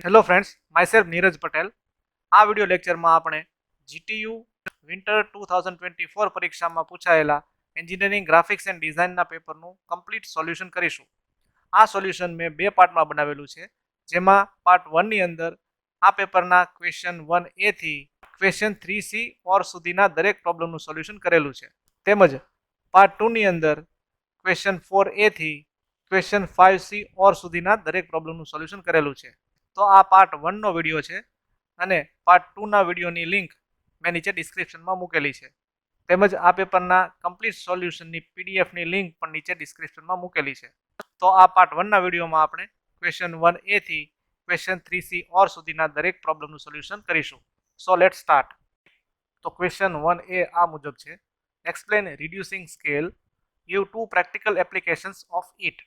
Hello friends, myself Neeraj Patel. આ video લેક્ચરમાં આપણે જીટીયુ વિન્ટર 2024 પરીક્ષામાં પૂછાયેલા એન્જિનિયરિંગ ગ્રાફિક્સ એન્ડ ડિઝાઇનના પેપરનું કમ્પ્લીટ સોલ્યુશન કરીશું. આ સોલ્યુશન મેં બે પાર્ટમાં બનાવેલું છે, જેમાં પાર્ટ 1 ની અંદર આ પેપરના ક્વેશ્ચન 1A થી ક્વેશ્ચન 3C ઓર સુધીના દરેક પ્રોબ્લેમનું સોલ્યુશન કરેલું છે. તેમજ પાર્ટ 2 ની અંદર ક્વેશ્ચન 4A થી ક્વેશ્ચન 5C ઓર સુધીના દરેક પ્રોબ્લેમનું સોલ્યુશન કરેલું છે. તો આ પાર્ટ 1 નો વિડીયો છે અને પાર્ટ 2 ના વિડીયોની લિંક મેં નીચે ડિસ્ક્રિપ્શનમાં મૂકેલી છે. તેમજ આ પેપરના કમ્પ્લીટ સોલ્યુશનની પીડીએફની લિંક પણ નીચે ડિસ્ક્રિપ્શનમાં મૂકેલી છે. તો આ પાર્ટ 1 ના વિડીયોમાં આપણે ક્વેશ્ચન 1A થી ક્વેશ્ચન 3C ઓર સુધીના દરેક પ્રોબ્લેમનું સોલ્યુશન કરીશું. So let's start. તો ક્વેશ્ચન 1A આ મુજબ છે. Explain reducing scale, give two practical applications of it.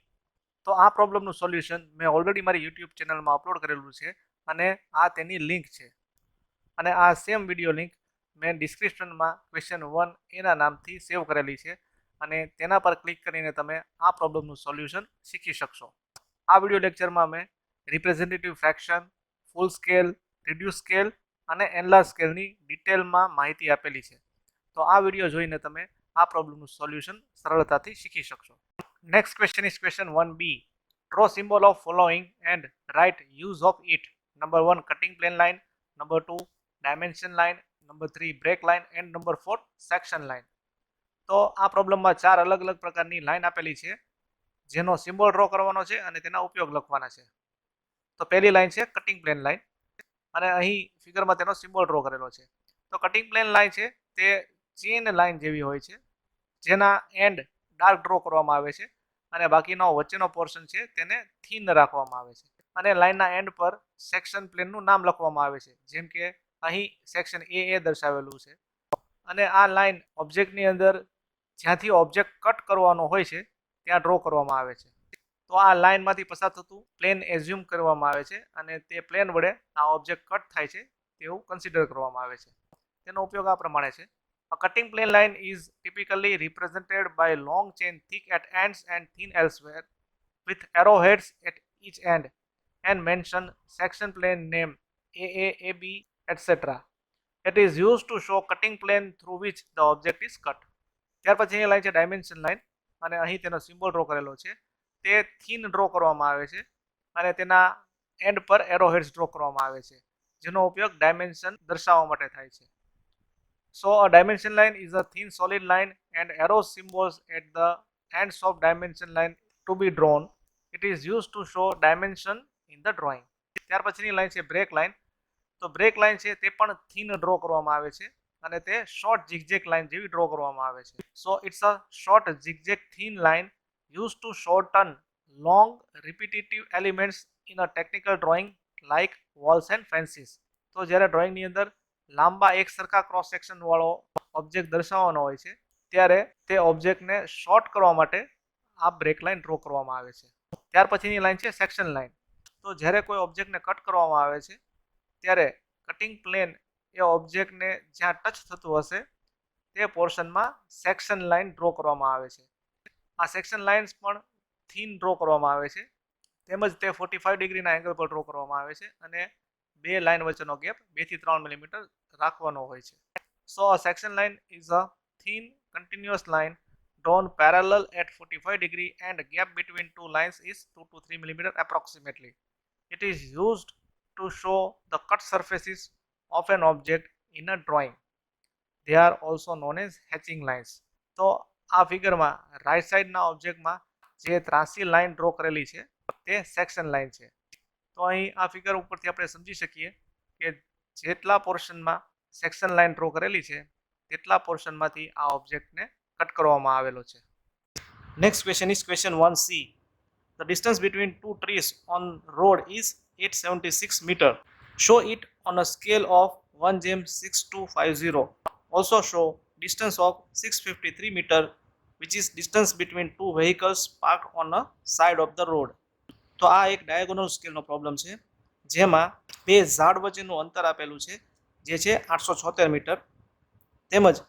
તો આ પ્રોબ્લેમનું સોલ્યુશન મેં ઓલરેડી મારી યુટ્યુબ ચેનલમાં અપલોડ કરેલું છે અને આ તેની લિંક છે. અને આ સેમ વિડીયો લિંક મેં ડિસ્ક્રિપ્શનમાં ક્વેશ્ચન 1A નામથી સેવ કરેલી છે અને તેના પર ક્લિક કરીને તમે આ પ્રોબ્લેમનું સોલ્યુશન શીખી શકશો. આ વિડીયો લેક્ચરમાં મેં રિપ્રેઝેન્ટેટિવ ફ્રેક્શન, ફૂલ સ્કેલ, રિડ્યુસ સ્કેલ અને એનલાર્જ સ્કેલની ડિટેલમાં માહિતી આપેલી છે. તો આ વિડીયો જોઈને તમે આ પ્રોબ્લેમનું સોલ્યુશન સરળતાથી શીખી શકશો. Next question is question 1B. Draw symbol of following and write use of it. Number 1 cutting plane line, number 2 dimension line, number 3 break line and number 4 section line. તો આ પ્રોબ્લેમમાં ચાર અલગ અલગ પ્રકારની લાઈન આપેલી છે જેનો સિમ્બોલ ડ્રો કરવાનો છે અને તેના ઉપયોગ લખવાના છે. તો પહેલી લાઈન છે કટિંગ પ્લેન લાઈન અને અહીં ફિગરમાં તેનો સિમ્બોલ ડ્રો કરેલો છે. તો કટિંગ પ્લેન લાઈન છે તે ચેન લાઈન જેવી હોય છે જેના એન્ડ ડાર્ક ડ્રો કરવામાં આવે છે અને બાકીનો વચ્ચેનો પોર્શન છે તેને થીન રાખવામાં આવે છે અને લાઈનના એન્ડ પર સેક્શન પ્લેનનું નામ લખવામાં આવે છે, જેમ કે અહીં સેક્શન AA દર્શાવેલું છે. અને આ લાઈન ઓબ્જેક્ટની અંદર જ્યાંથી ઓબ્જેક્ટ કટ કરવાનો હોય છે ત્યાં ડ્રો કરવામાં આવે છે. તો આ લાઈનમાંથી પસાર થતું પ્લેન એઝ્યુમ કરવામાં આવે છે અને તે પ્લેન વડે આ ઓબ્જેક્ટ કટ થાય છે તેવું કન્સિડર કરવામાં આવે છે. તેનો ઉપયોગ આ પ્રમાણે છે. A cutting plane line is typically represented by long chain thick at ends and thin elsewhere with arrowheads at each end and mention section plane name AA, AB, etc. It is used to show cutting plane through which the object is cut. ત્યાર પછી અહીં line છે dimension line અને અહીં તેનો symbol draw કરેલો છે. તે થીન ડ્રો કરવામાં આવે છે અને તેના એન્ડ પર એરોહેડ્સ ડ્રો કરવામાં આવે છે જેનો ઉપયોગ ડાયમેન્શન દર્શાવવા માટે થાય છે. So a dimension line is a thin solid line and arrow symbols at the ends of dimension line to be drawn. It is used to show dimension in the drawing. ત્યાર પછીની line છે break line. તો break line છે તે પણ thin draw કરવામાં આવે છે અને તે શોર્ટ zigzag લાઈન જેવી ડ્રો કરવામાં આવે છે. So it's a short zigzag thin line used to shorten long repetitive elements in a technical drawing like walls and fences. તો જ્યારે ડ્રોઈંગની અંદર લાંબા એક સરખા ક્રોસ સેક્શન વાળો ઓબ્જેક્ટ દર્શાવવાનો હોય છે ત્યારે તે ઓબ્જેક્ટને શોર્ટ કરવા માટે આ બ્રેક લાઈન ડ્રો કરવામાં આવે છે. ત્યાર પછીની લાઈન છે સેક્શન લાઈન. તો જ્યારે કોઈ ઓબ્જેક્ટને કટ કરવામાં આવે છે ત્યારે કટિંગ પ્લેન એ ઓબ્જેક્ટને જ્યાં ટચ થતું હશે તે પોર્શનમાં સેક્શન લાઈન ડ્રો કરવામાં આવે છે. આ સેક્શન લાઇન્સ પણ થીન ડ્રો કરવામાં આવે છે તેમજ તે 45 ડિગ્રીના એંગલ પર ડ્રો કરવામાં આવે છે અને બે લાઈન વચ્ચેનો ગેપ 2 થી 3 મિલીમીટર રાખવાનો હોય છે. So a section line is a thin continuous line drawn parallel at 45 degree and gap between two lines is 2 to 3 millimeter approximately. It is used to show the cut surfaces of an object in a drawing. They are also known as hatching lines. તો આ ફિગરમાં right સાઈડના ઓબ્જેક્ટમાં જે ત્રાસી line draw કરેલી છે તે section line છે. તો અહીં આ ફિગર ઉપરથી આપણે સમજી શકીએ કે જેટલા પોર્શનમાં સેક્શન લાઈન ડ્રો કરેલી છે તેટલા પોર્શનમાંથી આ ઓબ્જેક્ટને કટ કરવામાં આવેલો છે. Next question is question 1C. The distance between two trees on road is 876 meter. Show it on a scale of 1:6250. Also show distance of 653 meter, which is distance between two vehicles parked on a side of the road. તો આ એક diagonal સ્કેલનો problem છે જેમાં બે ઝાડ વચ્ચેનું અંતર આપેલું છે જે છે 876 મીટર તેમજ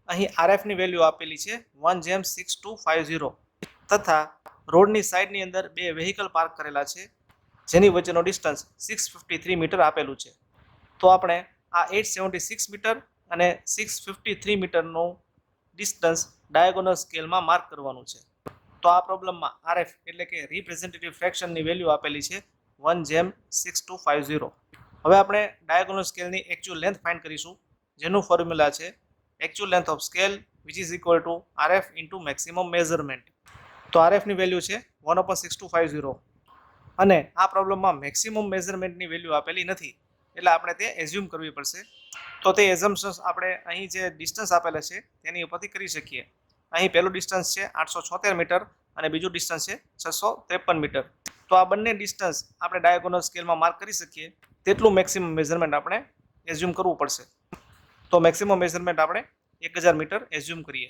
અહીં આરએફની વેલ્યુ આપેલી છે 1:6250 તથા રોડની સાઈડની અંદર બે વેહિકલ પાર્ક કરેલા છે જેની વચ્ચેનો ડિસ્ટન્સ 653 મીટર આપેલું છે. તો આપણે આ 876 મીટર અને 653 મીટરનું ડિસ્ટન્સ ડાયાગોનલ સ્કેલમાં માર્ક કરવાનું છે. તો આ પ્રોબ્લેમમાં RF એટલે કે રિપ્રેઝેન્ટેટિવ ફ્રેક્શનની વેલ્યુ આપેલી છે 1:6250. હવે આપણે ડાયાગોનલ સ્કેલની એકચ્યુઅલ લેન્થ ફાઇન્ડ કરીશું, જેનું ફોર્મ્યુલા છે actual length of scale which is equal to RF into maximum measurement. તો RFની વેલ્યુ છે 1/6250 અને આ પ્રોબ્લેમમાં મેક્સિમમ મેઝરમેન્ટની વેલ્યુ આપેલી નથી, એટલે આપણે તે એઝ્યુમ કરવી પડશે. તો તે એઝમ્પશન્સ આપણે અહીં જે ડિસ્ટન્સ આપેલા છે તેની ઉપરથી કરી શકીએ. અહીં પહેલું ડિસ્ટન્સ છે 876 મીટર અને બીજું ડિસ્ટન્સ છે 653 મીટર. તો આ બંને ડિસ્ટન્સ આપણે ડાયાગોનલ સ્કેલમાં માર્ક કરી શકીએ તેટલું મેક્સિમમ મેઝરમેન્ટ આપણે એઝ્યુમ કરવું પડશે. તો મેક્સિમમ મેઝરમેન્ટ આપણે 1000 મીટર એઝ્યુમ કરીએ.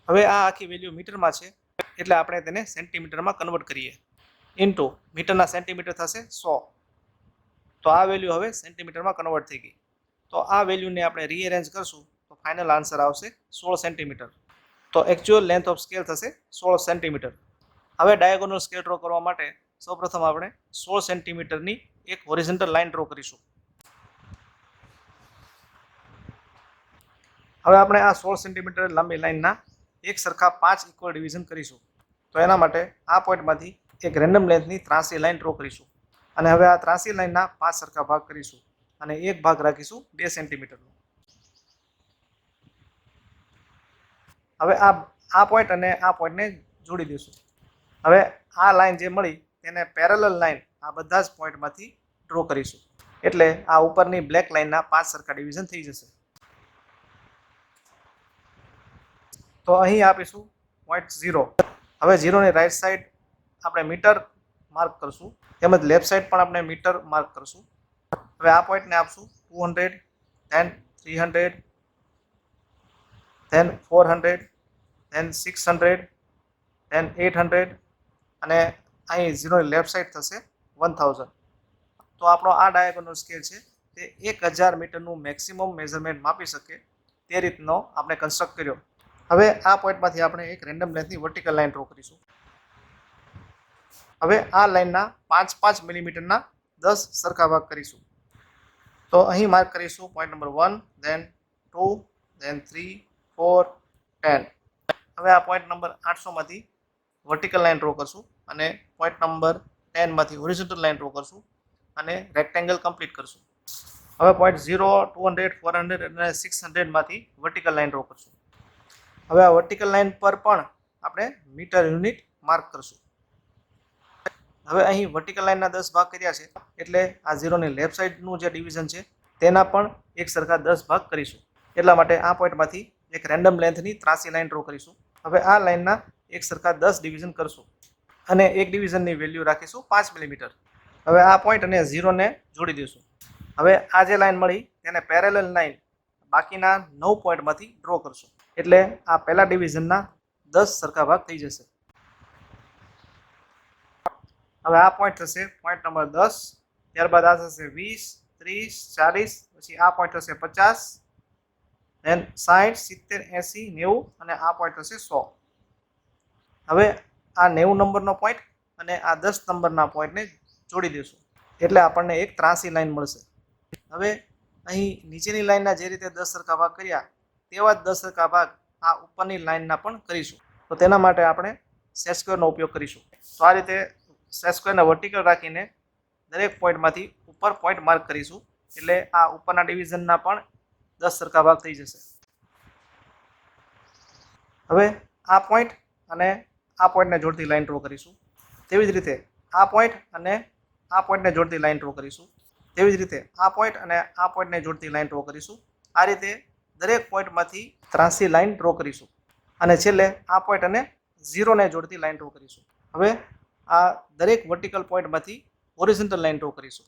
હવે આ આખી વેલ્યુ મીટરમાં છે એટલે આપણે તેને સેન્ટીમીટરમાં કન્વર્ટ કરીએ. ઇન્ટુ મીટરના સેન્ટીમીટર થશે 100. તો આ વેલ્યુ હવે સેન્ટીમીટરમાં કન્વર્ટ થઈ ગઈ. તો આ વેલ્યુને આપણે રીઅરેન્જ કરશું તો ફાઇનલ આન્સર આવશે 16 સેન્ટીમીટર. તો એકચ્યુઅલ લેન્થ ઓફ સ્કેલ થશે 16 સેન્ટીમીટર. હવે ડાયાગોનલ સ્કેલ ડ્રો કરવા માટે સૌપ્રથમ આપણે 16 સેન્ટીમીટરની એક હોરિઝોન્ટલ લાઇન ડ્રો કરીશું. હવે આપણે આ 16 સેન્ટીમીટર લાંબી લાઇનના એક સરખા 5 ઇક્વલ ડિવિઝન કરીશું. તો એના માટે આ પોઈન્ટમાંથી એક રેન્ડમ લેન્થની ત્રાસી લાઇન ડ્રો કરીશું અને હવે આ ત્રાસી લાઇનના 5 સરખા ભાગ કરીશું અને એક ભાગ રાખીશું 2 સેન્ટીમીટરનો. હવે આ પોઈન્ટ અને આ પોઈન્ટને જોડી દઈશું. હવે આ લાઇન જે મળી તેને પેરેલલ લાઇન આ બધા જ પોઈન્ટમાંથી ડ્રો કરીશું, એટલે આ ઉપરની બ્લેક લાઇનના 5 સરખા ડિવિઝન થઈ જશે. તો અહીં આપીશું પોઈન્ટ 0. હવે 0ની રાઈટ સાઈડ આપણે મીટર માર્ક કરશું, તેમજ લેફ્ટ સાઈડ પણ આપણે મીટર માર્ક કરશું. હવે આ પોઈન્ટને આપશું 200, then 300, then 400, then 600, then 800 અને અહીં 0ની લેફ્ટ સાઈડ થશે 1000. તો આપણો આ ડાયાગોનલ સ્કેલ છે તે 1000 મીટરનું મેક્સિમમ મેઝરમેન્ટ માપી શકે તે રીતનો આપણે કન્સ્ટ્રક્ટ કર્યો. હવે આ પોઈન્ટમાંથી આપણે એક રેન્ડમ લેન્થની વર્ટિકલ લાઇન ડ્રો કરીશું. હવે આ લાઇનના 5-5 મિલીમીટરના 10 સરખા ભાગ કરીશું. તો અહીં માર્ક કરીશું પોઈન્ટ નંબર 1, then 2, then 3, 4, 10. હવે આ પોઈન્ટ નંબર 800માંથી વર્ટિકલ લાઇન ડ્રો કરશું અને પોઈન્ટ નંબર 10માંથી હોરિઝોન્ટલ લાઇન ડ્રો કરશું અને રેક્ટેંગલ કમ્પ્લીટ કરશું. હવે પોઈન્ટ 0, 200, 400 અને 600માંથી વર્ટિકલ લાઇન ડ્રો કરશું. હવે આ વર્ટિકલ લાઇન પર પણ આપણે મીટર યુનિટ માર્ક કરશું. હવે અહીં વર્ટિકલ લાઇનના 10 ભાગ કર્યા છે એટલે આ 0ની લેફ્ટ સાઈડનું જે ડિવિઝન છે તેના પણ એક સરખા 10 ભાગ કરીશું. એટલા માટે આ પોઈન્ટમાંથી એક રેન્ડમ લેન્થની ત્રાસી લાઇન ડ્રો કરીશું. હવે આ લાઇનના એક સરખા 10 ડિવિઝન કરશું અને એક ડિવિઝનની વેલ્યુ રાખીશું 5 મિલીમીટર. હવે આ પોઈન્ટ અને 0ને જોડી દઈશું. હવે આ જે લાઇન મળી તેને પેરેલલ લાઇન બાકીના 9 પોઈન્ટમાંથી ડ્રો કરશું, એટલે આ પહેલા ડિવિઝનના 10 સરખા ભાગ થઈ જશે. હવે આ પોઈન્ટ થશે પોઈન્ટ નંબર 10, ત્યારબાદ આ થશે 20, 30, 40, પછી આ પોઈન્ટ થશે 50, then 60, 70, 80, 90 અને આ પોઈન્ટ થશે 100. હવે આ 90 નંબરનો પોઈન્ટ અને આ 10 નંબરના પોઈન્ટને જોડી દઈશું, એટલે આપણને એક ત્રાસી લાઇન મળશે. હવે અહીં નીચેની લાઇનના જે રીતે 10 સરખા ભાગ કર્યા તેવા જ 10 સરખા ભાગ આ ઉપરની લાઇનના પણ કરીશું. તો તેના માટે આપણે સેટ સ્ક્વેરનો ઉપયોગ કરીશું. તો આ રીતે સેટ સ્ક્વેરને વર્ટિકલ રાખીને દરેક પોઈન્ટમાંથી ઉપર પોઈન્ટ માર્ક કરીશું, એટલે આ ઉપરના ડિવિઝનના પણ 10 સરખા ભાગ થઈ જશે. હવે આ પોઈન્ટ અને આ પોઈન્ટને જોડતી લાઇન ડ્રો કરીશું. તેવી જ રીતે આ પોઈન્ટ અને આ પોઈન્ટને જોડતી લાઇન ડ્રો કરીશું. તેવી જ રીતે આ પોઈન્ટ અને આ પોઈન્ટને જોડતી લાઇન ડ્રો કરીશું. આ રીતે દરેક પોઈન્ટમાંથી ત્રાસી લાઇન ડ્રો કરીશું અને છેલ્લે આ પોઈન્ટ અને 0ને જોડતી લાઇન ડ્રો કરીશું. હવે આ દરેક વર્ટિકલ પોઈન્ટમાંથી હોરિઝોન્ટલ લાઇન ડ્રો કરીશું.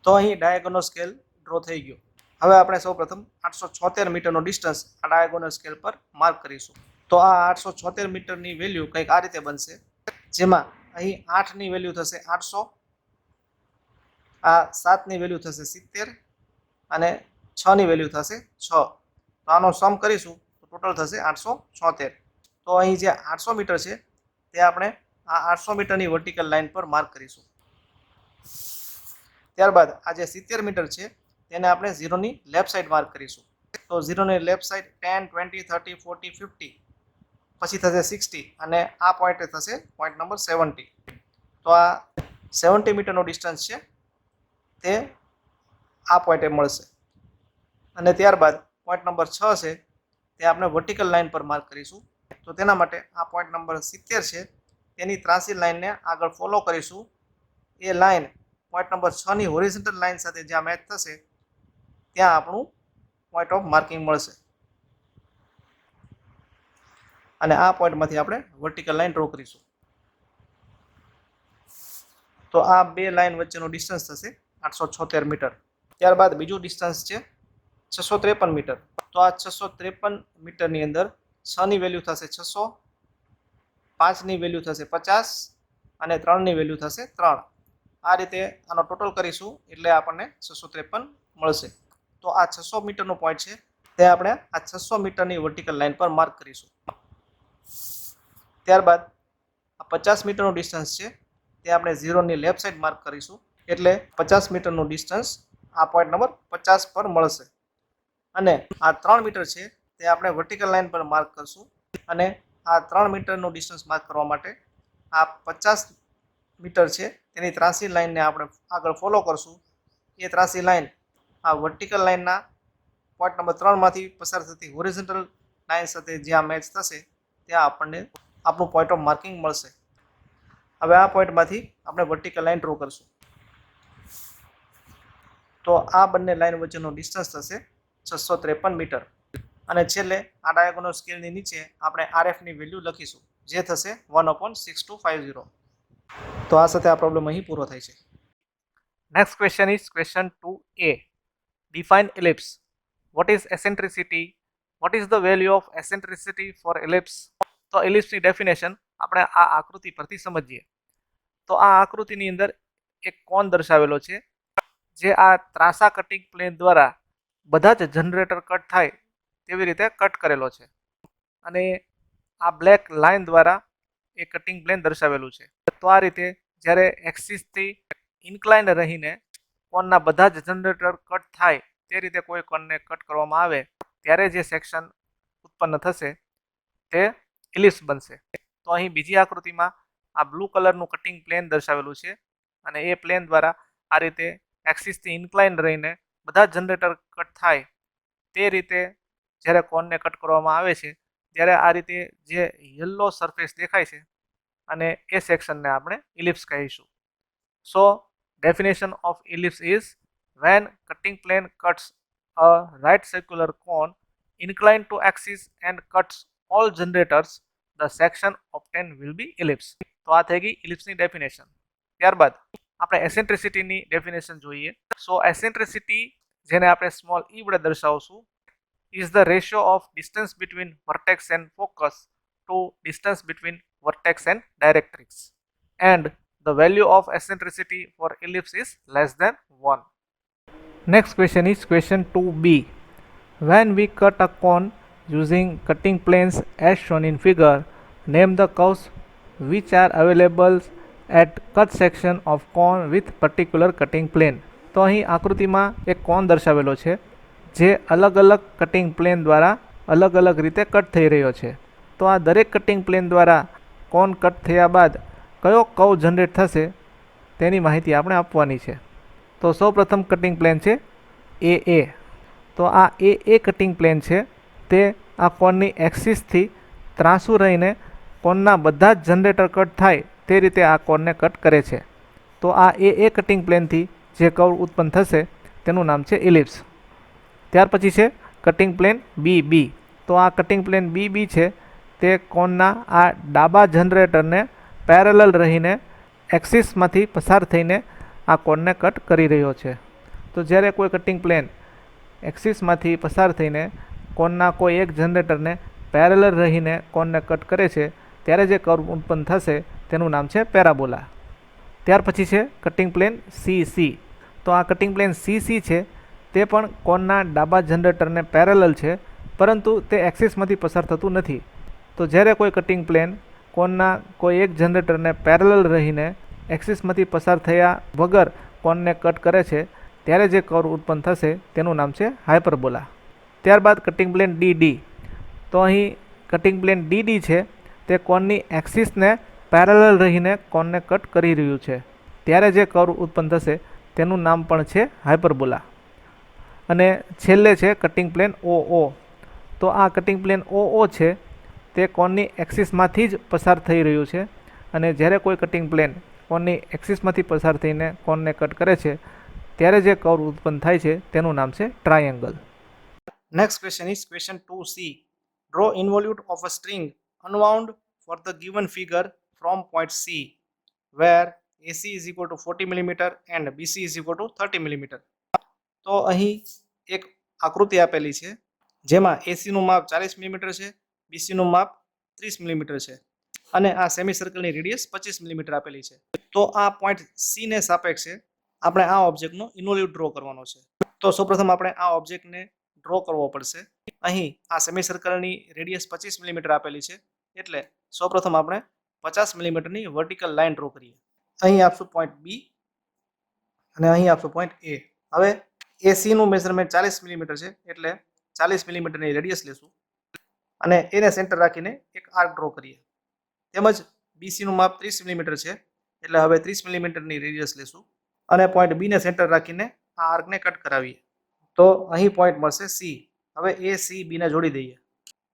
તો અહીં ડાયાગોનલ સ્કેલ ડ્રો થઈ ગયો. હવે આપણે સૌપ્રથમ 876 મીટરનો ડિસ્ટન્સ આ ડાયાગોનલ સ્કેલ પર માર્ક કરીશું. તો આ 876 મીટરની વેલ્યુ કંઈક આ રીતે બનશે, જેમાં અહીં 8ની વેલ્યુ થશે 800, આ 7ની વેલ્યુ થશે 70 અને 6ની વેલ્યુ થશે 6. તો આનો સમ કરીશું તો ટોટલ થશે 876. તો અહીં જે 800 મીટર છે તે આપણે આ 800 મીટરની વર્ટિકલ લાઇન પર માર્ક કરીશું. ત્યારબાદ આ જે 70 મીટર છે તેને આપણે 0 ની લેફ્ટ સાઈડ માર્ક કરીશું. તો 0 ની લેફ્ટ સાઈડ 10, 20, 30, 40, 50 પછી થશે 60 અને આ પોઈન્ટ થશે પોઈન્ટ નંબર 70. તો આ 70 મીટરનો ડિસ્ટન્સ છે તે આ પોઈન્ટે મળશે. અને ત્યારબાદ પોઈન્ટ નંબર 6 છે તે આપણે વર્ટિકલ લાઇન પર માર્ક કરીશું. તો તેના માટે આ પોઈન્ટ નંબર 70 છે તેની ત્રાસી લાઇનને આગળ ફોલો કરીશું. એ લાઇન પોઈન્ટ નંબર 6 ની હોરિઝોન્ટલ લાઇન સાથે જ્યાં મેચ થશે ત્યાં આપણું પોઈન્ટ ઓફ માર્કિંગ મળશે. અને આ પોઈન્ટમાંથી આપણે વર્ટિકલ લાઇન ડ્રો કરીશું. તો આ બે લાઇન વચ્ચેનો ડિસ્ટન્સ થશે 876 મીટર. ત્યારબાદ બીજું ડિસ્ટન્સ છે 653 મીટર. તો આ 653 મીટરની અંદર 6 ની વેલ્યુ થશે 600, 5 ની વેલ્યુ થશે 50 અને 3 ની વેલ્યુ થશે 3. આ રીતે આનો ટોટલ કરીશું એટલે આપણને 653 મળશે. તો આ 600 મીટરનો પોઈન્ટ છે તે આપણે આ 600 મીટરની વર્ટિકલ લાઇન પર માર્ક કરીશું. ત્યારબાદ આ 50 મીટરનો ડિસ્ટન્સ છે તે આપણે 0 ની લેફ્ટ સાઈડ માર્ક કરીશું એટલે 50 મીટરનું ડિસ્ટન્સ આ પોઈન્ટ નંબર 50 પર મળશે. અને આ 3 મીટર છે તે આપણે વર્ટિકલ લાઇન પર માર્ક કરશું. અને આ 3 મીટરનું ડિસ્ટન્સ માર્ક કરવા માટે આ 50 મીટર છે તેની ત્રાસી લાઇનને આપણે આગળ ફોલો કરશું. એ ત્રાસી લાઇન આ વર્ટિકલ લાઇનના પોઈન્ટ નંબર 3 માંથી પસાર થતી હોરિઝોન્ટલ લાઇન સાથે જ્યાં મેચ થશે ત્યાં આપણને આપણું પોઈન્ટ ઓફ માર્કિંગ મળશે. હવે આ પોઈન્ટમાંથી આપણે વર્ટિકલ લાઇન ડ્રો કરશું. તો આ બંને લાઇન વચ્ચેનો ડિસ્ટન્સ થશે 653 મીટર. અને છેલ્લે આ ડાયાગોનલ સ્કેલની નીચે આપણે RFની વેલ્યુ લખીશું જે થશે 1/6250. તો આ સાથે આ પ્રોબ્લેમ અહીં પૂરો થાય છે. Next question is question 2A. Define ellipse. What is eccentricity? What is the value of eccentricity for ellipse? તો એલિપ્સની ડેફિનેશન આપણે આ આકૃતિ પરથી સમજીએ. તો આ આકૃતિની અંદર એક કોણ દર્શાવેલો છે જે આ ત્રાસા કટિંગ પ્લેન દ્વારા બધા જ જનરેટર કટ થાય તેવી રીતે કટ કરેલો છે. અને આ બ્લેક લાઇન દ્વારા એ કટિંગ પ્લેન દર્શાવેલું છે. તો આ રીતે જ્યારે એક્સિસથી ઇન્ક્લાઇન રહીને કોણના બધા જ જનરેટર કટ થાય તે રીતે કોઈ કોણને કટ કરવામાં આવે ત્યારે જે સેક્શન ઉત્પન્ન થશે તે એલિપ્સ બનશે. તો અહીં બીજી આકૃતિમાં આ બ્લુ કલરનું કટિંગ પ્લેન દર્શાવેલું છે અને એ પ્લેન દ્વારા આ રીતે એક્સિસથી ઇન્ક્લાઇન રહીને બધા જનરેટર કટ થાય તે રીતે જ્યારે કોણને કટ કરવામાં આવે છે ત્યારે આ રીતે જે યલો સરફેસ દેખાય છે અને એ સેક્શનને આપણે એલિપ્સ કહીશું. સો definition of ellipse is when cutting plane cuts a right circular cone inclined to axis and cuts all generators, the section obtained will be ellipse. તો આ થઈ ગઈ ellipse ની ડેફિનેશન. ત્યારબાદ આપણે એસેન્ટ્રિસિટીની ડેફિનેશન જોઈએ. સો એસેન્ટ્રિસિટી જેને આપણે સ્મોલ e વડે દર્શાવશું is the ratio of distance between vertex and focus to distance between vertex and directrix, and the value of eccentricity for ellipse is less than 1. Next question is question 2B. When we cut a cone using cutting planes as shown in figure, name the curves which are available at cut section of cone with particular cutting plane. તો અહીં આકૃતિમાં એક કોણ દર્શાવેલો છે જે અલગ અલગ cutting plane દ્વારા અલગ અલગ રીતે કટ થઈ રહ્યો છે. તો આ દરેક કટિંગ પ્લેન દ્વારા કોણ કટ થયા બાદ કયો કર્વ જનરેટ થશે તેની માહિતી આપણે આપવાની છે. તો સૌપ્રથમ કટિંગ પ્લેન છે AA. તો આ AA કટિંગ પ્લેન છે તે આ કોણની એક્સિસથી ત્રાંસુ રહીને કોણના બધા જ જનરેટર કટ થાય તે રીતે આ કોણને કટ કરે છે. તો આ AA કટિંગ પ્લેનથી જે કર્વ ઉત્પન્ન થશે તેનું નામ છે એલિપ્સ. ત્યાર પછી છે કટિંગ પ્લેન BB. તો આ કટિંગ પ્લેન BB છે તે કોણના આ ડાબા જનરેટરને પેરેલલ રહીને એક્સિસમાંથી પસાર થઈને આ કોણને કટ કરી રહ્યો છે. તો જ્યારે કોઈ કટિંગ પ્લેન એક્સિસમાંથી પસાર થઈને કોણના કોઈ એક જનરેટરને પેરેલલ રહીને કોણને કટ કરે છે ત્યારે જે કર્વ ઉત્પન્ન થશે તેનું નામ છે પેરાબોલા. ત્યાર પછી છે કટિંગ પ્લેન CC. તો આ કટિંગ પ્લેન CC છે તે પણ કોણના ડાબા જનરેટરને પેરેલલ છે પરંતુ તે એક્સિસમાંથી પસાર થતું નથી. તો જ્યારે કોઈ કટિંગ પ્લેન કોણના કોઈ એક જનરેટરને પેરેલલ રહીને એક્સિસમાંથી પસાર થયા વગર કોનને કટ કરે છે ત્યારે જે કર્વ ઉત્પન્ન થશે તેનું નામ છે હાયપરબોલા. ત્યારબાદ કટિંગ પ્લેન ડીડી. તો અહીં કટિંગ પ્લેન ડીડી છે તે કોનની એક્સિસને પેરેલલ રહીને કોનને કટ કરી રહ્યું છે ત્યારે જે કર્વ ઉત્પન્ન થશે તેનું નામ પણ છે હાયપરબોલા. અને છેલ્લે છે કટિંગ પ્લેન ઓઓ. તો આ કટિંગ પ્લેન ઓઓ છે તે કોનની એક્સિસમાંથી જ પસાર થઈ રહ્યું છે અને જ્યારે કોઈ કટિંગ પ્લેન કોનની એક્સિસમાંથી પસાર થઈને કોનને કટ કરે છે ત્યારે જે કર્વ ઉત્પન્ન થાય છે તેનું નામ છે triangle. Next question is question 2C. Draw involute of a string unwound for the given figure from point C where AC is equal to 40 mm and BC is equal to 30 mm. તો અહીં એક આકૃતિ આપેલી છે જેમાં AC નું માપ 40 mm છે, BC નું માપ 30 mm છે અને આ સેમી સર્કલની રેડિયસ 25 mm આપેલી છે. તો આ પોઈન્ટ C ને સાપેક્ષે આપણે આ ઓબ્જેક્ટનો ઇન્વોલ્યુટ ડ્રો કરવાનો છે. તો સૌપ્રથમ આપણે આ ઓબ્જેક્ટને ડ્રો કરવો પડશે. અહીં આ સેમી સર્કલની રેડિયસ 25 mm આપેલી છે એટલે સૌપ્રથમ આપણે 50 mm ની વર્ટિકલ લાઈન ડ્રો કરીએ. અહીં આપશું પોઈન્ટ B અને અહીં આપશું પોઈન્ટ A. હવે AC નું મેઝરમેન્ટ 40 mm છે એટલે 40 mm ની રેડિયસ લેશું અને એને સેન્ટર રાખીને એક આર્ક ડ્રો કરીએ. તેમજ BC નું માપ 30 mm છે એટલે હવે 30 mm ની રેડિયસ લેશું અને પોઈન્ટ B ને સેન્ટર રાખીને આ આર્કને કટ કરાવીએ. તો અહીં પોઈન્ટ મળશે C. હવે AC B ને જોડી દઈએ.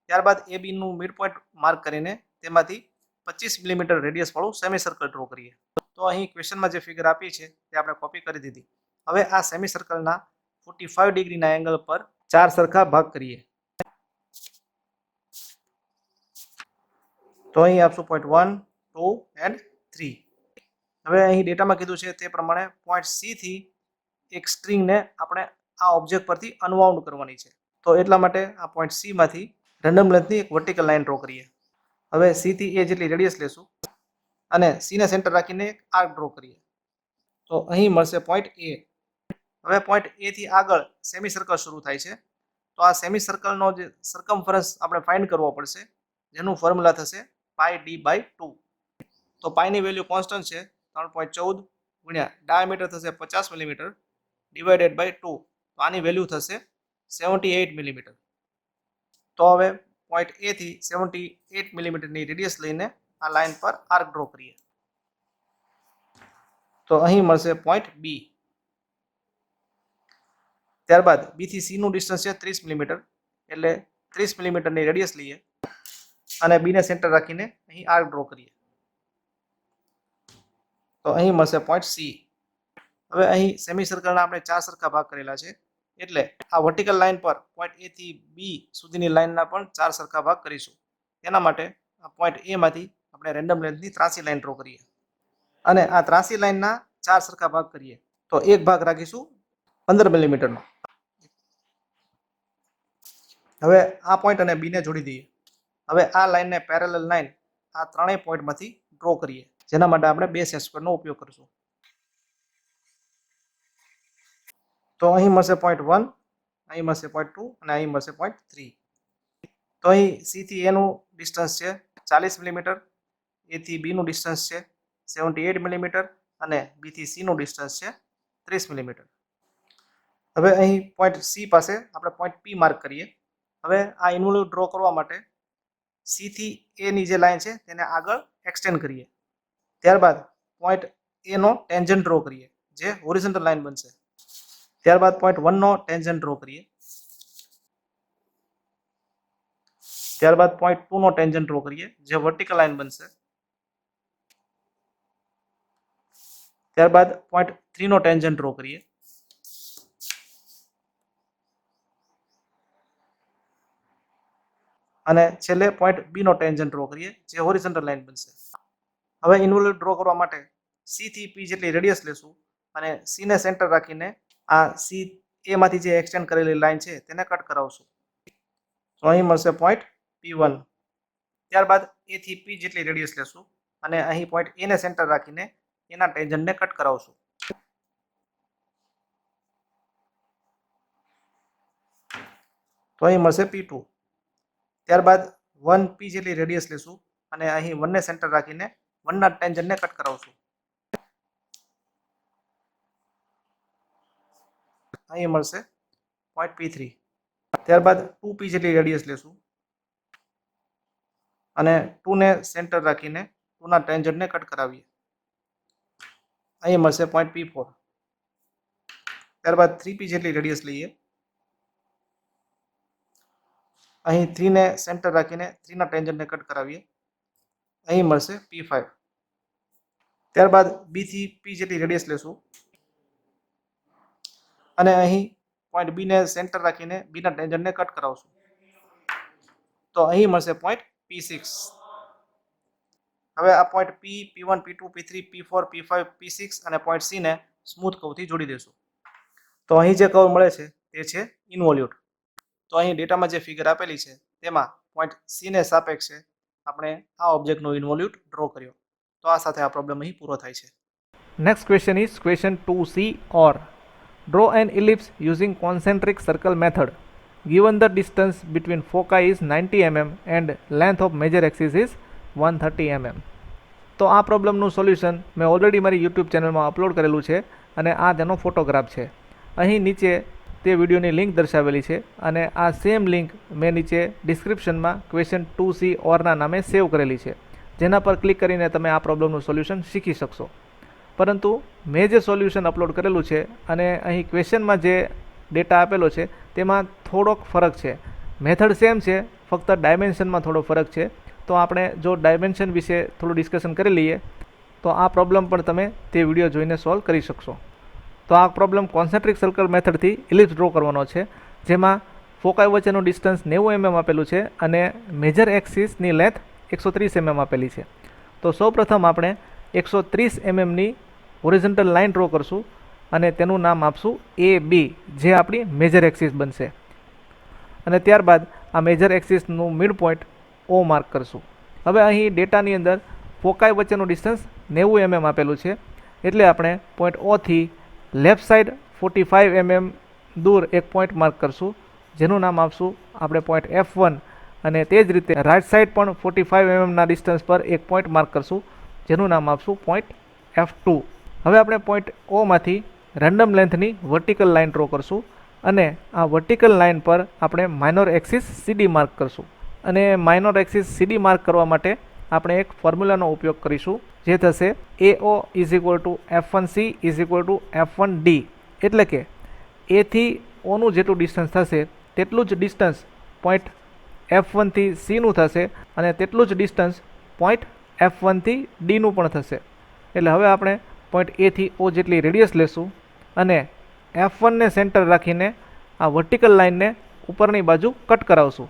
ત્યારબાદ AB નું મિડ પોઈન્ટ માર્ક કરીને તેમાંથી 25 mm રેડિયસ વાળું સેમી સર્કલ ડ્રો કરીએ. તો અહીં ક્વેશ્ચનમાં જે ફિગર આપી છે તે આપણે કોપી કરી દીધી. હવે આ સેમી સર્કલના 45 ડિગ્રીના એંગલ પર 4 સરખા ભાગ કરીએ. તો અહીં આપશું પોઈન્ટ 1, 2 એન્ડ 3. હવે અહીં ડેટામાં કીધું છે તે પ્રમાણે પોઈન્ટ C થી એક સ્ટ્રિંગને આપણે આ ઓબ્જેક્ટ પરથી અનવાઉન્ડ કરવાની છે. તો એટલા માટે આ પોઈન્ટ C માંથી રેન્ડમ લેન્થની એક વર્ટિકલ લાઈન ડ્રો કરીએ. હવે C થી A જેટલી રેડિયસ લેશું અને C ને સેન્ટર રાખીને એક આર્ક ડ્રો કરીએ. તો અહીં મળશે પોઈન્ટ A. હવે પોઈન્ટ A થી આગળ સેમી સર્કલ શરૂ થાય છે. તો આ સેમી સર્કલનો જે સર્કમફરન્સ આપણે ફાઇન્ડ કરવો પડશે જેનું ફોર્મ્યુલા થશે પાઈ d/2. તો પાઈની વેલ્યુ કોન્સ્ટન્ટ છે 3.14 ગુણ્યા ડાયામીટર થશે 50 mm ડિવાઇડેડ બાય 2. તો આની વેલ્યુ થશે 78 mm. તો હવે પોઈન્ટ A થી 78 mm ની રેડિયસ લઈને આ લાઈન પર આર્ક ડ્રો કરીએ. તો અહીં મળશે પોઈન્ટ B. ત્યારબાદ B થી C નું ડિસ્ટન્સ છે 30 mm એટલે 30 mm ની રેડિયસ લઈએ અને B ને સેન્ટર રાખીને અહીં આર્ક ડ્રો કરીએ. તો અહીં મળશે પોઈન્ટ C. હવે અહીં સેમી સર્કલના આપણે 4 સરખા ભાગ કરેલા છે એટલે આ વર્ટિકલ લાઈન પર પોઈન્ટ A થી B સુધીની લાઈનના પણ 4 સરખા ભાગ કરીશું. તેના માટે આ પોઈન્ટ A માંથી આપણે રેન્ડમ લેન્થની ત્રાસી લાઈન ડ્રો કરીએ અને આ ત્રાસી લાઈનના 4 સરખા ભાગ કરીએ. તો એક ભાગ રાખીશું 15 mm નો. હવે આ પોઈન્ટ અને B ને જોડી દઈએ. હવે આ લાઈનને પેરેલલ લાઈન આ ત્રણેય પોઈન્ટમાંથી ડ્રો કરીએ જેના માટે આપણે બે સેટ સ્ક્વેરનો ઉપયોગ કરીશું. તો અહીં મળશે પોઈન્ટ 1, અહીં મળશે પોઈન્ટ 2 અને અહીં મળશે પોઈન્ટ 3. તો અહીં C થી A નું ડિસ્ટન્સ છે 40 mm, A થી B નું ડિસ્ટન્સ છે 78 mm અને B થી C નું ડિસ્ટન્સ છે 30 mm. હવે અહીં પોઈન્ટ C પાસે આપણે પોઈન્ટ P માર્ક કરીએ. હવે આ ઇન્વોલ્યુટ ડ્રો કરવા માટે C થી A ની જે લાઈન છે તેને આગળ એક્સટેન્ડ કરીએ. ત્યારબાદ પોઈન્ટ A નો ટેન્જન્ટ ડ્રો કરીએ જે હોરિઝોન્ટલ લાઈન બનશે. ત્યારબાદ પોઈન્ટ 1 નો ટેન્જન્ટ ડ્રો કરીએ. ત્યારબાદ પોઈન્ટ 2 નો ટેન્જન્ટ ડ્રો કરીએ જે વર્ટિકલ લાઈન બનશે. ત્યારબાદ પોઈન્ટ 3 નો ટેન્જન્ટ ડ્રો કરીએ. અને છેલ્લે પોઈન્ટ B નો ટેન્જન્ટ ડ્રો કરીએ જે હોરિઝોન્ટલ લાઈન બનશે. હવે ઇન્વોલ્યુટ ડ્રો કરવા માટે C થી P જેટલી રેડિયસ લેશું અને C ને સેન્ટર રાખીને આ C A માંથી જે એક્સટેન્ડ કરેલી લાઈન છે તેને કટ કરાવશું. તો અહીં મળશે પોઈન્ટ P1. ત્યારબાદ A થી P જેટલી રેડિયસ લેશું અને અહીં પોઈન્ટ A ને સેન્ટર રાખીને એના ટેન્જન્ટને કટ કરાવશું. તો અહીં મળશે P2. ત્યારબાદ 1P જેટલી રેડિયસ લેશું અને અહીં 1 ને સેન્ટર રાખીને 1 ના ટેન્જન્ટને કટ કરાવશું. અહીં મળશે પોઈન્ટ P3. ત્યારબાદ 2P જેટલી રેડિયસ લેશું અને 2 ને સેન્ટર રાખીને 2 ના ટેન્જન્ટને કટ કરાવીએ. અહીં મળશે પોઈન્ટ P4. ત્યારબાદ 3P જેટલી રેડિયસ લઈએ. અહીં 3 ને સેન્ટર રાખીને 3 ના ટેન્જન્ટને કટ કરાવીએ. અહીં મળશે P5. ત્યારબાદ B થી P જેટલી રેડિયસ લેશું અને અહીં પોઈન્ટ B ને સેન્ટર રાખીને B ના ટેન્જન્ટને કટ કરાવશું. તો અહીં મળશે પોઈન્ટ P6. હવે આ point P, P1, P2, P3, P4, P5, P6 અને પોઈન્ટ C ને સ્મૂથ કર્વથી જોડી દેશું. તો અહીં જે કર્વ મળે છે તે છે ઇન્વોલ્યુટ. તો અહીં ડેટામાં જે ફિગર આપેલી છે તેમાં પોઈન્ટ C ને સાપેક્ષે આપણે આ ઓબ્જેક્ટનો ઇન્વોલ્યુટ ડ્રો કર્યો. તો આ સાથે આ પ્રોબ્લેમ અહીં પૂરો થાય છે. Next question is question 2C or draw an ellipse using concentric circle method. Given the distance between foci is 90 mm and length of major axis is 130 mm. તો આ પ્રોબ્લેમનું સોલ્યુશન મેં ઓલરેડી મારી યુટ્યુબ ચેનલમાં અપલોડ કરેલું છે અને આ તેનો ફોટોગ્રાફ છે. અહીં નીચે તે વિડીયોની લિંક દર્શાવેલી છે અને આ સેમ લિંક મેં નીચે ડિસ્ક્રિપ્શનમાં ક્વેશ્ચન 2C ઓરના નામે સેવ કરેલી છે, જેના પર ક્લિક કરીને તમે આ પ્રોબ્લેમનું સોલ્યુશન શીખી શકશો. પરંતુ મેં જે સોલ્યુશન અપલોડ કરેલું છે અને અહીં ક્વેશ્ચનમાં જે ડેટા આપેલો છે તેમાં થોડોક ફરક છે. મેથડ સેમ છે, ફક્ત ડાયમેન્શનમાં થોડો ફરક છે. તો આપણે જો ડાયમેન્શન વિશે થોડું ડિસ્કશન કરી લઈએ તો આ પ્રોબ્લેમ પણ તમે તે વિડીયો જોઈને સોલ્વ કરી શકશો. તો આ પ્રોબ્લેમ કોન્સેન્ટ્રિક સર્કલ મેથડથી ઇલિપ્સ ડ્રો કરવાનો છે, જેમાં ફોકાઈ વચ્ચેનું ડિસ્ટન્સ 90 mm આપેલું છે અને મેજર એક્સિસની લેન્થ 130 mm આપેલી છે. તો સૌપ્રથમ આપણે 130 mmની હોરિઝોન્ટલ લાઇન ડ્રો કરશું અને તેનું નામ આપશું AB, જે આપણી મેજર એક્સિસ બનશે. અને ત્યારબાદ આ મેજર એક્સિસનું મિડ પોઈન્ટ O માર્ક કરશું. હવે અહીં ડેટાની અંદર ફોકાઈ વચ્ચેનું ડિસ્ટન્સ 90 mm આપેલું છે, એટલે આપણે પોઈન્ટ O થી લેફ્ટ સાઈડ 45 mm દૂર એક પોઈન્ટ માર્ક કરશું, જેનું નામ આપશું આપણે પોઈન્ટ F1. અને તે જ રીતે રાઇટ સાઈડ પણ 45 mmના ડિસ્ટન્સ પર એક પોઈન્ટ માર્ક કરશું, જેનું નામ આપશું પોઈન્ટ F2. હવે આપણે પોઈન્ટ O માંથી રેન્ડમ લેન્થની વર્ટિકલ લાઇન ડ્રો કરશું અને આ વર્ટિકલ લાઇન પર આપણે માઇનોર એક્સિસ CD માર્ક કરશું. અને માઇનોર એક્સિસ CD માર્ક કરવા માટે આપણે એક ફોર્મ્યુલાનો ઉપયોગ કરીશું, જે થશે AO F1C F1D. એટલે કે A થી Oનું જેટલું ડિસ્ટન્સ થશે તેટલું જ ડિસ્ટન્સ પોઈન્ટ F1 થી Cનું થશે અને તેટલું જ ડિસ્ટન્સ પોઈન્ટ F1 થી Dનું પણ થશે. એટલે હવે આપણે પોઈન્ટ A થી O જેટલી રેડિયસ લેશું અને F1 ને સેન્ટર રાખીને આ વર્ટિકલ લાઇનને ઉપરની બાજુ કટ કરાવશું.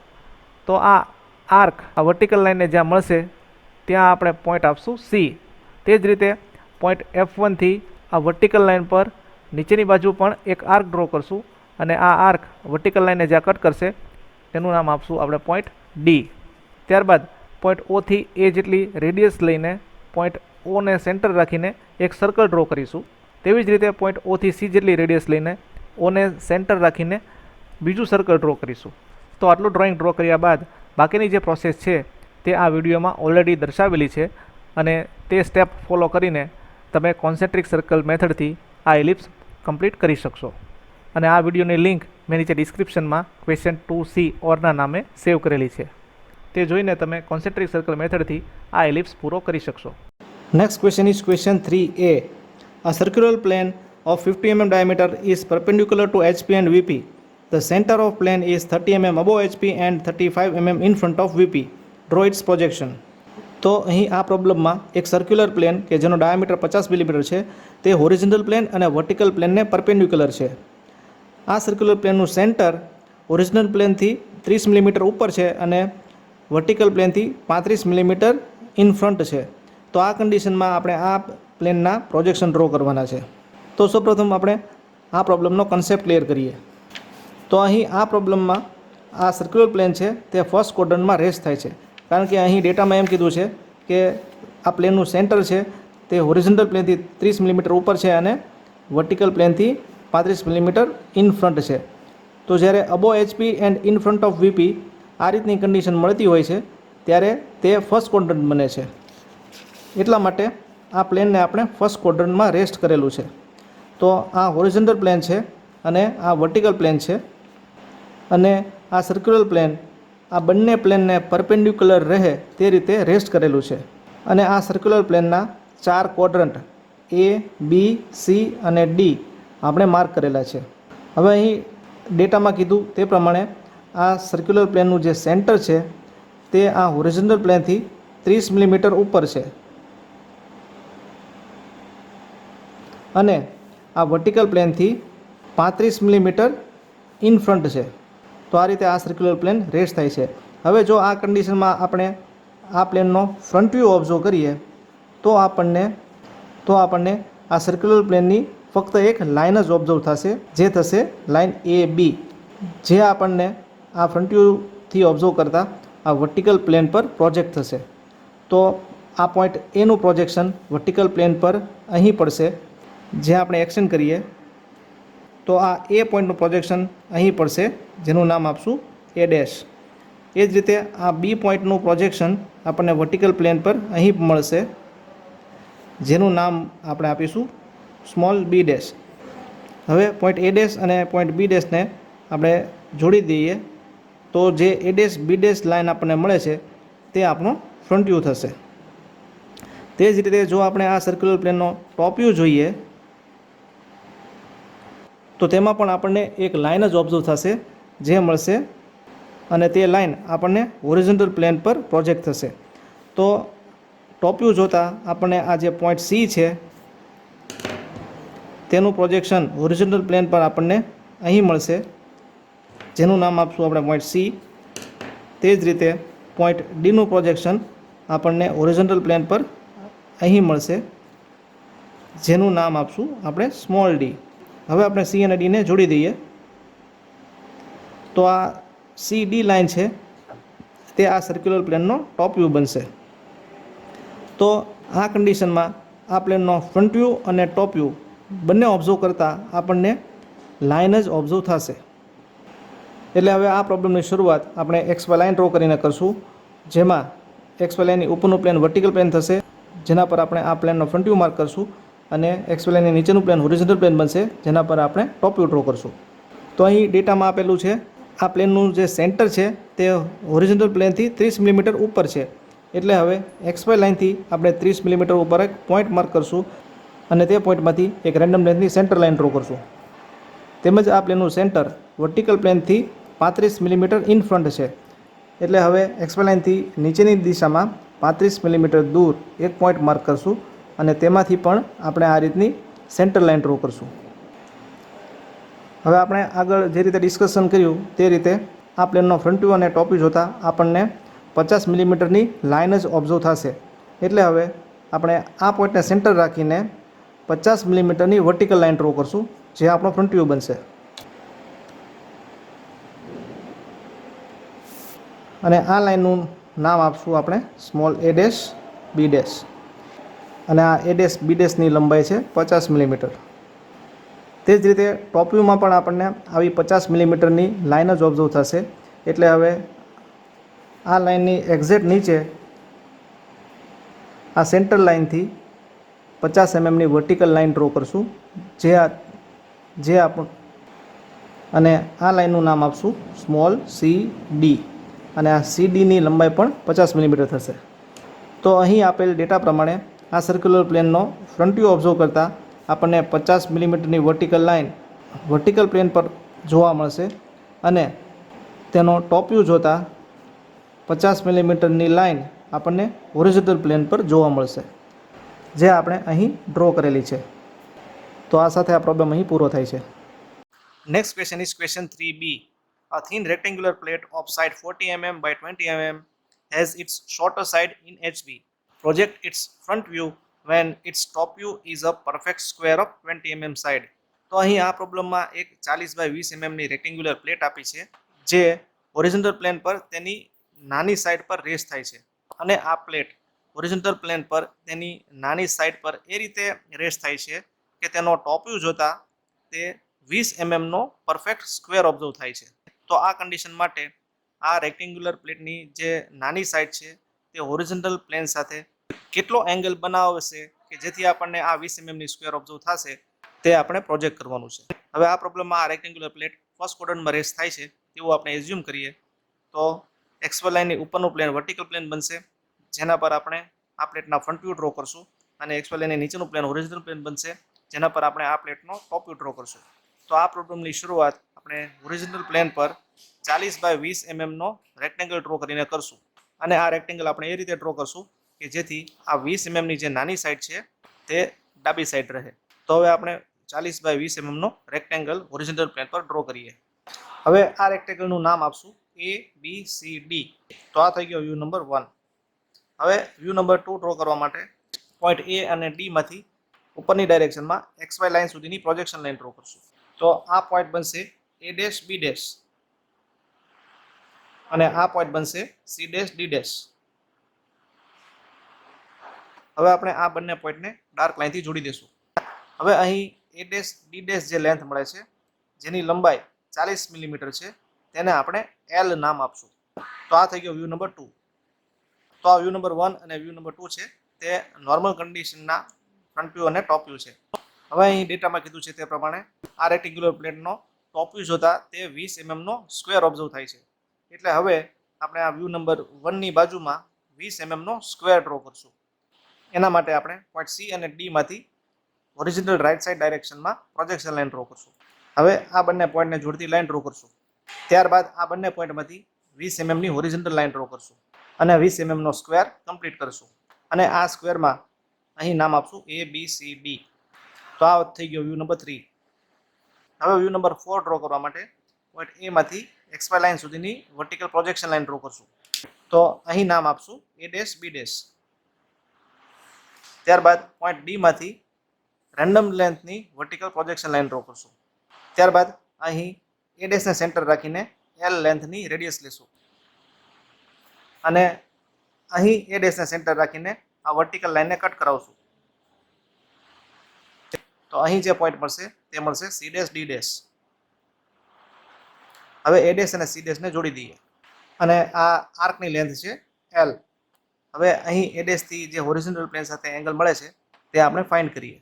તો આ આર્ક આ વર્ટિકલ લાઇનને જ્યાં મળશે ત્યાં આપણે પોઈન્ટ આપશું C. તે જ રીતે પોઈન્ટ F1 થી આ વર્ટિકલ લાઇન પર નીચેની બાજુ પણ એક આર્ક ડ્રો કરશું અને આ આર્ક વર્ટિકલ લાઇનને જ્યાં કટ કરશે તેનું નામ આપશું આપણે પોઈન્ટ D. ત્યારબાદ પોઈન્ટ O થી A જેટલી રેડિયસ લઈને પોઈન્ટ O ને સેન્ટર રાખીને એક સર્કલ ડ્રો કરીશું. તેવી જ રીતે પોઈન્ટ O થી C જેટલી રેડિયસ લઈને O ને સેન્ટર રાખીને બીજું સર્કલ ડ્રો કરીશું. તો આટલું ડ્રોઈંગ ડ્રો કર્યા બાદ બાકીની જે પ્રોસેસ છે તે આ વિડીયોમાં ઓલરેડી દર્શાવેલી છે અને તે સ્ટેપ ફોલો કરીને તમે કોન્સેન્ટ્રિક સર્કલ મેથડથી આ એલિપ્સ કમ્પ્લીટ કરી શકશો. અને આ વિડીયોની લિંક મેં નીચે ડિસ્ક્રિપ્શનમાં ક્વેશ્ચન 2C ઓરના નામે સેવ કરેલી છે. તે જોઈને તમે કોન્સેન્ટ્રિક સર્કલ મેથડથી આ એલિપ્સ પૂરો કરી શકશો. Next question is question 3A. A circular plane of 50 mm diameter is perpendicular to HP and VP. The center of plane is 30 mm above HP and 35 mm in front of VP. Draw its projection. તો અહીં આ પ્રોબ્લેમમાં એક circular plane કે જેનો diameter 50 mm છે તે horizontal plane અને વર્ટિકલ પ્લેનને પરપેન્ડિક્યુલર છે. આ સર્ક્યુલર પ્લેનનું સેન્ટર ઓરિજિનલ પ્લેનથી 30 mm ઉપર છે અને વર્ટિકલ પ્લેનથી 35 mm ઇન ફ્રન્ટ છે. તો આ કન્ડિશનમાં આપણે આ પ્લેનના પ્રોજેક્શન ડ્રો કરવાના છે. તો સૌપ્રથમ આપણે આ પ્રોબ્લેમનો કન્સેપ્ટ ક્લિયર કરીએ. તો અહીં આ પ્રોબ્લેમમાં આ સર્ક્યુલર પ્લેન છે તે ફર્સ્ટ ક્વોડ્રન્ટમાં રેસ્ટ થાય છે, કારણ કે અહીં ડેટામાં એમ કીધું છે કે આ પ્લેનનું સેન્ટર છે તે હોરિઝોન્ટલ પ્લેનથી 30 mm ઉપર છે અને વર્ટિકલ પ્લેનથી 35 mm ઇન ફ્રન્ટ છે. તો જ્યારે અબો HP and in front of VP આ રીતની કન્ડિશન મળતી હોય છે ત્યારે તે ફર્સ્ટ ક્વોડ્રન્ટ બને છે. એટલા માટે આ પ્લેનને આપણે ફર્સ્ટ ક્વોડ્રન્ટમાં રેસ્ટ કરેલું છે. તો આ હોરિઝોન્ટલ પ્લેન છે અને આ વર્ટિકલ પ્લેન છે અને આ સર્ક્યુલર પ્લેન આ બંને પ્લેનને પરપેન્ડિક્યુલર રહે તે રીતે રેસ્ટ કરેલું છે અને આ સર્ક્યુલર પ્લેનના 4 ક્વોડ્રન્ટ A, B, C અને D આપણે માર્ક કરેલા છે. હવે અહીં ડેટામાં કીધું તે પ્રમાણે આ સર્ક્યુલર પ્લેનનું જે સેન્ટર છે તે આ હોરિઝોન્ટલ પ્લેનથી 30 મિલીમીટર ઉપર છે અને આ વર્ટિકલ પ્લેનથી 35 મિલીમીટર ઇન ફ્રન્ટ છે. તો આ રીતે આ સર્ક્યુલર પ્લેન રેસ્ટ થાય છે. હવે જો આ કન્ડિશનમાં આપણે આ પ્લેનનો ફ્રન્ટ વ્યૂ ઓબ્ઝર્વ કરીએ તો આપણને આ સર્ક્યુલર પ્લેનની ફક્ત એક લાઇન જ ઓબ્ઝર્વ થશે, જે થશે લાઇન AB, જે આપણને આ ફ્રન્ટ વ્યૂથી ઓબ્ઝર્વ કરતાં આ વર્ટિકલ પ્લેન પર પ્રોજેક્ટ થશે. તો આ પોઈન્ટ એનું પ્રોજેક્શન વર્ટિકલ પ્લેન પર અહીં પડશે. જે આપણે એક્સટેન્ડ કરીએ તો આ એ પોઈન્ટનું પ્રોજેક્શન અહીં પડશે, જેનું નામ આપશું A ડેશ. એ જ રીતે આ બી પોઈન્ટનું પ્રોજેક્શન આપણને વર્ટિકલ પ્લેન પર અહીં મળશે, જેનું નામ આપણે આપીશું સ્મોલ બી ડેશ. હવે પોઈન્ટ A ડેશ અને પોઈન્ટ B ડેશને આપણે જોડી દઈએ તો જે A dash B dash line આપણને મળે છે તે આપણો ફ્રન્ટ વ્યૂ થશે. તે જ રીતે જો આપણે આ સર્ક્યુલર પ્લેનનો ટોપ વ્યૂ જોઈએ તો તેમાં પણ આપણને એક લાઇન જ ઓબ્ઝર્વ થશે, જે મળશે અને તે લાઇન આપણને હોરિઝોન્ટલ પ્લેન પર પ્રોજેક્ટ થશે. તો ટોપ વ્યૂ જોતાં આપણને આ જે પોઈન્ટ C છે તેનું પ્રોજેક્શન હોરિઝોન્ટલ પ્લેન પર આપણને અહીં મળશે, જેનું નામ આપશું આપણે પોઈન્ટ C. તે જ રીતે પોઈન્ટ Dનું પ્રોજેક્શન આપણને હોરિઝોન્ટલ પ્લેન પર અહીં મળશે, જેનું નામ આપશું આપણે સ્મોલ d. હવે આપણે C અને Dને જોડી દઈએ તો આ CD લાઇન છે તે આ સર્ક્યુલર પ્લેનનો ટોપ વ્યૂ બનશે. તો આ કન્ડિશનમાં આ પ્લેનનો ફ્રન્ટ વ્યૂ અને ટોપ વ્યૂ બંને ઓબ્ઝર્વ કરતાં આપણને લાઇન જ ઓબ્ઝર્વ થશે. એટલે હવે આ પ્રોબ્લેમની શરૂઆત આપણે XY લાઇન ડ્રો કરીને કરશું, જેમાં XY લાઇનની ઉપરનું પ્લેન વર્ટિકલ પ્લેન થશે, જેના પર આપણે આ પ્લેનનો ફ્રન્ટ વ્યૂ માર્ક કરશું અને XY લાઇનની નીચેનું પ્લેન હોરિઝોન્ટલ પ્લેન બનશે, જેના પર આપણે ટોપ વ્યૂ ડ્રો કરશું. તો અહીં ડેટામાં આપેલું છે આ પ્લેનનું જે સેન્ટર છે તે હોરિઝોન્ટલ પ્લેનથી 30 મિલીમીટર ઉપર છે. એટલે હવે XY લાઇનથી આપણે 30 મિલીમીટર ઉપર એક પોઈન્ટ માર્ક કરશું અને તે પોઈન્ટમાંથી એક રેન્ડમ લેન્થની સેન્ટર લાઇન ડ્રો કરશું. તેમજ આ પ્લેનનું સેન્ટર વર્ટિકલ પ્લેનથી 35 મિલીમીટર ઇન ફ્રન્ટ છે. એટલે હવે XY લાઇનથી નીચેની દિશામાં 35 મિલીમીટર દૂર એક પોઈન્ટ માર્ક કરશું અને તેમાંથી પણ આપણે આ રીતની સેન્ટર લાઇન ડ્રો કરશું. હવે આપણે આગળ જે રીતે ડિસ્કશન કર્યું તે રીતે આ પ્લેનનો ફ્રન્ટ વ્યૂ અને ટોપ વ્યૂ જોતાં આપણને 50 મિલીમીટરની લાઇન જ ઓબ્ઝર્વ થશે. એટલે હવે આપણે આ પોઈન્ટને સેન્ટર રાખીને 50 મિલીમીટરની વર્ટિકલ લાઇન ડ્રો કરશું, જે આપણો ફ્રન્ટ વ્યૂ બનશે. અને આ લાઇનનું નામ આપશું આપણે small A dash B dash. અને આ A ડેશ B ડેશની લંબાઈ છે 50 મિલીમીટર. તે જ રીતે ટોપ વ્યૂમાં પણ આપણને આવી 50 મિલીમીટરની લાઇન જ ઓબ્ઝર્વ થશે. એટલે હવે આ લાઇનની એક્ઝેક્ટ નીચે આ સેન્ટર લાઇનથી 50 mmની વર્ટિકલ લાઇન ડ્રો કરશું, અને આ લાઇનનું નામ આપશું સ્મોલ CD. અને આ CDની લંબાઈ પણ 50 મિલીમીટર થશે. તો અહીં આપેલ ડેટા પ્રમાણે આ સર્ક્યુલર પ્લેનનો ફ્રન્ટ વ્યૂ ઓબ્ઝર્વ કરતાં આપણને 50 મિલીમીટરની વર્ટિકલ લાઇન વર્ટિકલ પ્લેન પર જોવા મળશે અને તેનો ટોપ વ્યૂ જોતાં 50 મિલીમીટરની લાઇન આપણને હોરિઝોન્ટલ પ્લેન પર જોવા મળશે, જે આપણે અહીં ડ્રો કરેલી છે. તો આ સાથે આ પ્રોબ્લેમ અહીં પૂરો થાય છે. Next question is question 3b. A thin rectangular plate of side 40 mm by 20 mm has its shorter side in HB. Project its front view when its top view is a perfect square of 20 mm side. તો અહીં આ પ્રોબ્લેમમાં એક 40 by 20 mm ની rectangular plate આપી છે, જે horizontal plane પર તેની નાની સાઈડ પર રેસ્ટ થાય છે. અને આ પ્લેટ હોરિઝોન્ટલ પ્લેન પર તેની નાની સાઈડ પર એ રીતે રેસ્ટ થાય છે કે તેનો ટોપ વ્યૂ જોતા તે 20 mm નો પરફેક્ટ સ્ક્વેર ઓબ્ઝર્વ થાય છે. તો આ કન્ડિશન માટે આ રેક્ટેન્ગ્યુલર પ્લેટની જે નાની સાઈડ છે તે હોરિઝોન્ટલ પ્લેન સાથે કેટલો એંગલ બનાવશે કે જેથી આપણને આ 20 mm ની સ્ક્વેર ઓબ્ઝર્વ થશે તે આપણે પ્રોજેક્ટ કરવાનું છે. હવે આ પ્રોબ્લેમમાં આ રેક્ટેન્ગ્યુલર પ્લેટ ફર્સ્ટ ક્વોડ્રન્ટમાં રેસ્ટ થાય છે તેવું આપણે એઝ્યુમ કરીએ તો XY લાઇનની ઉપરનું પ્લેન વર્ટિકલ પ્લેન બનશે, જેના પર આપણે આ પ્લેટના ફ્રન્ટ વ્યૂ ડ્રો કરશું, અને XY લાઇનની નીચેનું પ્લેન હોરિઝોન્ટલ પ્લેન બનશે, જેના પર આપણે આ પ્લેટનો ટોપ વ્યૂ ડ્રો કરશું. તો આ પ્રોબ્લેમની શરૂઆત આપણે હોરિઝોન્ટલ પ્લેન પર 40 બાય 20 mm નો રેક્ટેંગલ ડ્રો કરીને કરશું, અને આ રેક્ટેંગલ આપણે એ રીતે ડ્રો કરશું કે જેથી આ 20 mm ની જે નાની સાઈડ છે તે ડાબી સાઈડ રહે. તો હવે આપણે 40 બાય 20 mm નો રેક્ટેંગલ હોરિઝોન્ટલ પ્લેન પર ડ્રો કરીએ. હવે આ રેક્ટેંગલનું નામ આપશું ABCD. તો આ થઈ ગયો વ્યૂ નંબર 1. હવે વ્યૂ નંબર 2 ડ્રો કરવા માટે પોઈન્ટ A અને D માંથી ઉપરની ડાયરેક્શનમાં XY લાઇન સુધીની પ્રોજેક્શન લાઇન ડ્રો કરશું. તો આ પોઈન્ટ બનશે A', B', અને આ પોઈન્ટ બનશે C', D'. હવે આપણે આ બંને પોઈન્ટને ડાર્ક લાઇનથી જોડી દઈશું. હવે અહીં A', D' જે લેન્થ મળે છે, જેની લંબાઈ 40 mm છે, તેને આપણે L નામ આપશું. તો આ થઈ ગયો વ્યૂ નંબર 2. તો આ વ્યૂ નંબર 1 અને વ્યૂ નંબર 2 છે તે નોર્મલ કન્ડિશનના ફ્રન્ટ વ્યૂ અને ટોપ વ્યૂ છે. હવે અહીં ડેટામાં કીધું છે તે પ્રમાણે આ રેક્ટેન્ગ્યુલર પ્લેટનો ટોપ વ્યૂ જોતા તે 20 mm નો સ્ક્વેર ઓબ્ઝર્વ થાય છે. એટલે હવે આપણે આ વ્યૂ નંબર 1 ની બાજુમાં 20 mm નો સ્ક્વેર ડ્રો કરશું. એના માટે આપણે પોઈન્ટ C અને D માંથી ઓરિજિનલ રાઇટ સાઇડ ડાયરેક્શનમાં પ્રોજેક્શન લાઇન ડ્રો કરશું. હવે આ બંને પોઈન્ટને જોડતી લાઇન ડ્રો કરશું. ત્યારબાદ આ બંને પોઈન્ટમાંથી 20 mm ની હોરિઝોન્ટલ લાઇન ડ્રો કરશું, અને 20 mm નો સ્ક્વેર કમ્પ્લીટ કરશું, અને આ સ્ક્વેરમાં અહીં નામ આપશું ABCD. તો આ થઈ ગયો વ્યૂ નંબર 3. હવે વ્યૂ નંબર 4 ડ્રો કરવા માટે પોઈન્ટ A માંથી XY લાઇન સુધીની વર્ટિકલ પ્રોજેક્શન લાઇન ડ્રો કરશું. તો અહીં નામ આપશું A', B'. ત્યારબાદ પોઈન્ટ D માંથી રેન્ડમ લેન્થની વર્ટિકલ પ્રોજેક્શન લાઇન ડ્રો કરશું. ત્યારબાદ અહીં A' ને સેન્ટર રાખીને L લેન્થની રેડિયસ લેશું, અને અહીં A' ને સેન્ટર રાખીને આ વર્ટિકલ લાઇનને કટ કરાવશું. તો અહીં જે પોઈન્ટ મળશે તે મળશે C', D'. હવે A' અને C' ને જોડી દઈએ, અને આ આર્કની લેન્થ છે L. હવે અહીં A' થી જે હોરિઝોન્ટલ પ્લેન સાથે એંગલ મળે છે તે આપણે ફાઇન્ડ કરીએ.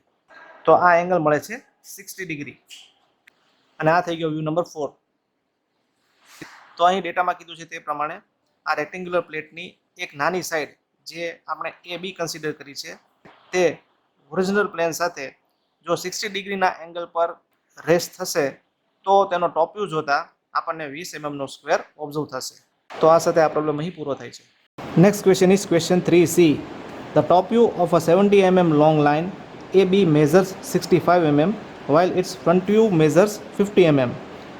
તો આ એંગલ મળે છે 60 ડિગ્રી, અને આ થઈ ગયો વ્યૂ નંબર 4. તો અહીં ડેટામાં કીધું છે તે પ્રમાણે આ રેક્ટેન્ગ્યુલર પ્લેટની એક નાની સાઈડ જે આપણે AB કન્સિડર કરી છે તે હોરિઝોન્ટલ પ્લેન સાથે જો 60 ડિગ્રીના એંગલ પર રેસ્ટ થશે તો તેનો ટોપ વ્યૂ જોતા આપણને 20 mm નો સ્ક્વેર ઓબ્ઝર્વ થશે. તો આ સાથે આ પ્રોબ્લેમ અહીં પૂરો થાય છે. Next question is question 3C. The top view of a 70 mm long line AB measures 65 mm while its front view measures 50 mm.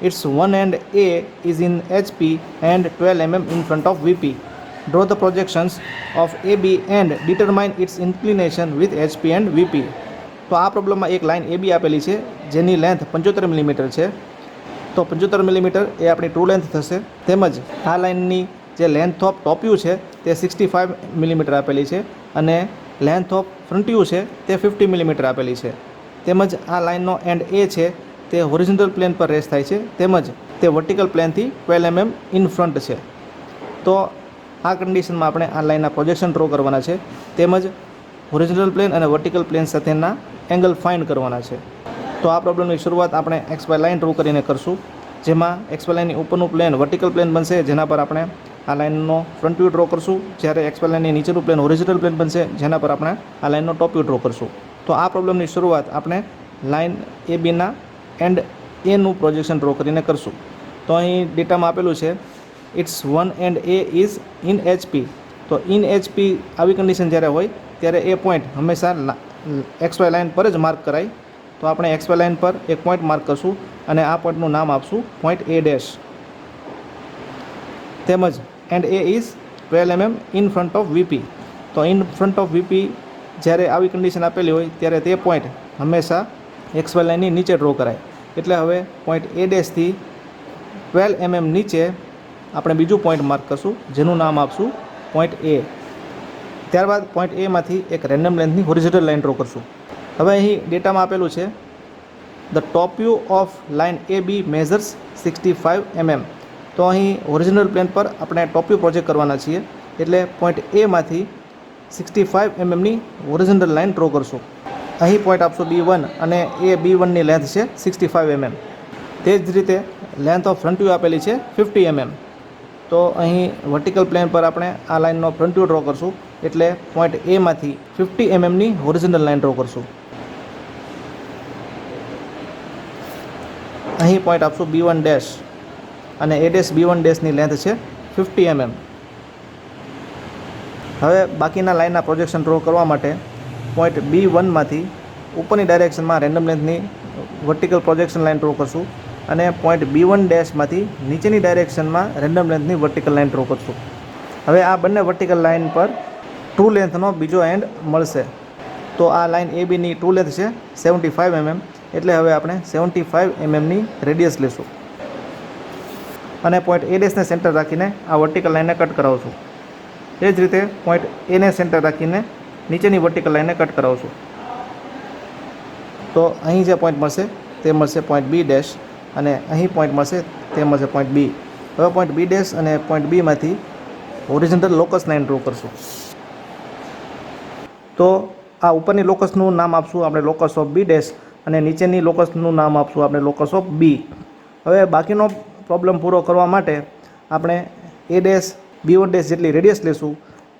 Its one end A is in HP and 12 mm in front of VP. Draw the projections of AB and determine its inclination with HP and VP. તો આ પ્રોબ્લેમમાં એક line AB આપેલી છે જેની length 75 mm છે. તો 75 mm એ આપણી ટ્રુ લેન્થ થશે. તેમજ આ લાઇનની જે લેન્થ ઓફ ટોપ વ્યૂ છે તે 65 mm આપેલી છે, અને લેન્થ ઓફ ફ્રન્ટ વ્યૂ છે તે 50 mm આપેલી છે. તેમજ આ લાઇનનો એન્ડ A છે તે હોરિઝોન્ટલ પ્લેન પર રેસ્ટ થાય છે, તેમજ તે વર્ટિકલ પ્લેનથી 12 mm ઇન ફ્રન્ટ છે. તો આ કન્ડિશનમાં આપણે આ લાઇનના પ્રોજેક્શન ડ્રો કરવાના છે, તેમજ હોરિઝોન્ટલ પ્લેન અને વર્ટિકલ પ્લેન સાથેના એંગલ ફાઇન્ડ કરવાના છે. તો આ પ્રોબ્લેમની શરૂઆત આપણે XY લાઇન ડ્રો કરીને કરશું, જેમાં XY લાઇનની ઉપરનું પ્લેન વર્ટિકલ પ્લેન બનશે, જેના પર આપણે આ લાઇનનો ફ્રન્ટ વ્યૂ ડ્રો કરશું, જ્યારે XY લાઇનની નીચેનું પ્લેન હોરિઝોન્ટલ પ્લેન બનશે, જેના પર આપણે આ લાઇનનો ટોપ વ્યૂ ડ્રો કરશું. તો આ પ્રોબ્લેમની શરૂઆત આપણે લાઇન ABના એન્ડ Aનું પ્રોજેક્શન ડ્રો કરીને કરશું. તો અહીં ડેટામાં આપેલું છે its one end A is in HP. તો ઇન HP આવી કન્ડિશન જ્યારે હોય ત્યારે એ પોઈન્ટ હંમેશા XY લાઇન પર જ માર્ક કરાય. તો આપણે XY લાઇન પર એક પોઈન્ટ માર્ક કરશું, અને આ પોઈન્ટનું નામ આપશું પોઈન્ટ A'. તેમજ and A is 12 mm in front of VP. તો ઇન ફ્રન્ટ ઓફ VP જ્યારે આવી કન્ડિશન આપેલી હોય ત્યારે તે પોઈન્ટ હંમેશા XY લાઇનની નીચે ડ્રો કરાય. એટલે હવે પોઈન્ટ A' થી 12 mm નીચે આપણે બીજું પોઈન્ટ માર્ક કરશું, જેનું નામ આપશું પોઈન્ટ A. ત્યારબાદ પોઈન્ટ A માંથી એક રેન્ડમ લેન્થની હોરિઝોન્ટલ લાઇન ડ્રો કરશું. હવે અહીં ડેટામાં આપેલું છે the top view of line AB measures 65 mm. તો અહીં હોરિઝોન્ટલ પ્લેન પર આપણે ટોપ વ્યૂ પ્રોજેક્ટ કરવાના છીએ, એટલે પોઈન્ટ A માંથી 65 mm ની હોરિઝોન્ટલ લાઇન ડ્રો કરશું. અહીં પોઈન્ટ આપશું B1 અને એ B1ની લેન્થ છે 65 mm. તે જ રીતે લેન્થ ઓફ ફ્રન્ટ વ્યૂ આપેલી છે 50 mm. તો અહીં વર્ટિકલ પ્લેન પર આપણે આ લાઇનનો ફ્રન્ટ વ્યૂ ડ્રો કરશું, એટલે પોઈન્ટ એમાંથી 50 mmની હોરિઝોન્ટલ લાઇન ડ્રો કરશું. અહીં પોઈન્ટ આપશું B1 ડેશ અને એ ડેશ B1 ડેશની લેન્થ છે 50 mm. હવે બાકીના લાઇનના પ્રોજેક્શન ડ્રો કરવા માટે પોઈન્ટ B1માંથી ઉપરની ડાયરેક્શનમાં રેન્ડમ લેન્થની વર્ટિકલ પ્રોજેક્શન લાઇન ડ્રો કરશું અને પોઈન્ટ B1 ડેશમાંથી નીચેની ડાયરેક્શનમાં રેન્ડમ લેન્થની વર્ટિકલ લાઇન ડ્રો કરશું. હવે આ બંને વર્ટિકલ લાઇન પર ટ્રુ લેન્થનો બીજો એન્ડ મળશે. તો આ લાઇન ABની ટ્રુ લેન્થ છે 75 mm, એટલે હવે આપણે 75 mmની રેડિયસ લેશું અને પોઈન્ટ A ડેશને સેન્ટર રાખીને આ વર્ટિકલ લાઇનને કટ કરાવશું. એ જ રીતે પોઈન્ટ Aને સેન્ટર રાખીને નીચેની વર્ટિકલ લાઇનને કટ કરાવશું. તો અહીં જે પોઈન્ટ મળશે તે મળશે પોઈન્ટ B ડેશ અને અહીં પોઈન્ટ મળશે તે મળશે પોઈન્ટ B. હવે પોઈન્ટ B ડેશ અને પોઈન્ટ Bમાંથી હોરિઝોન્ટલ લોકસ લાઇન ડ્રો કરશું. તો આ ઉપરની લોકસનું નામ આપશું આપણે લોકસ ઓફ B ડેશ અને નીચેની લોકસનું નામ આપશું આપણે લોકસ ઓફ B. હવે બાકીનો પ્રોબ્લેમ પૂરો કરવા માટે આપણે A ડેશ B1 ડેશ જેટલી રેડિયસ લેશું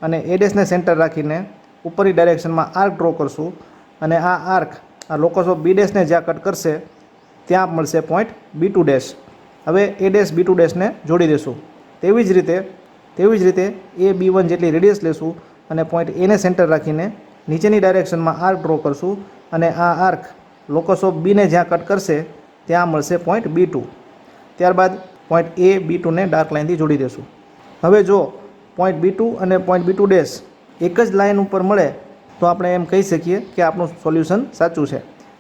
અને A ડેશને સેન્ટર રાખીને ઉપરની ડાયરેક્શનમાં આર્ક ડ્રો કરશું અને આ આર્ક આ લોકસ ઓફ B ડેશને જ્યાં કટ કરશે ત્યાં મળશે પોઈન્ટ B2 ડેશ. હવે A ડેશ B2 ડેશને જોડી દેશું. તેવી જ રીતે A B1 જેટલી રેડિયસ લેશું અને પોઈન્ટ Aને સેન્ટર રાખીને નીચેની ડાયરેક્શનમાં આર્ક ડ્રો કરશું અને આ આર્ક લોકસ ઓફ Bને જ્યાં કટ કરશે ત્યાં મળશે પોઈન્ટ B2. ત્યારબાદ પોઈન્ટ A B2ને ડાર્ક લાઇનથી જોડી દેશું. હવે જો પોઈન્ટ B2 અને પોઈન્ટ B2 ડેશ એક જ લાઇન ઉપર મળે તો આપણે એમ કહી શકીએ કે આપણું સોલ્યુશન સાચું છે.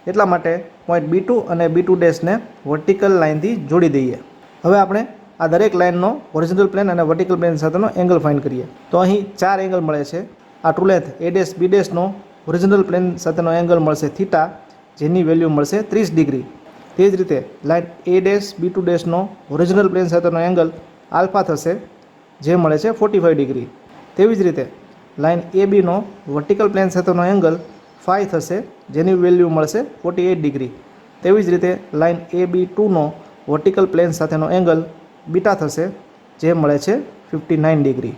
એટલા માટે પોઈન્ટ B2 અને B2 ડેશને વર્ટિકલ લાઇનથી જોડી દઈએ. હવે આપણે આ દરેક લાઇનનો હોરિઝોન્ટલ પ્લેન અને વર્ટિકલ પ્લેન સાથેનો એંગલ ફાઇન્ડ કરીએ. તો અહીં 4 એંગલ મળે છે. આ true length A dash B ડેશનો હોરિઝોન્ટલ પ્લેન સાથેનો એંગલ મળશે થીટા, જેની વેલ્યુ મળશે 30 ડિગ્રી. તે જ રીતે લાઇન A ડેશ B2 ડેશનો હોરિઝોન્ટલ પ્લેન સાથેનો એંગલ આલ્ફા થશે, જે મળે છે 45 ડિગ્રી. તેવી જ રીતે લાઇન ABનો વર્ટિકલ પ્લેન સાથેનો એંગલ ફાઈ થશે, જેની વેલ્યુ મળશે 48 ડિગ્રી. તેવી જ રીતે લાઇન AB2નો વર્ટિકલ પ્લેન સાથેનો એંગલ બીટા થશે, જે મળે છે 59 ડિગ્રી.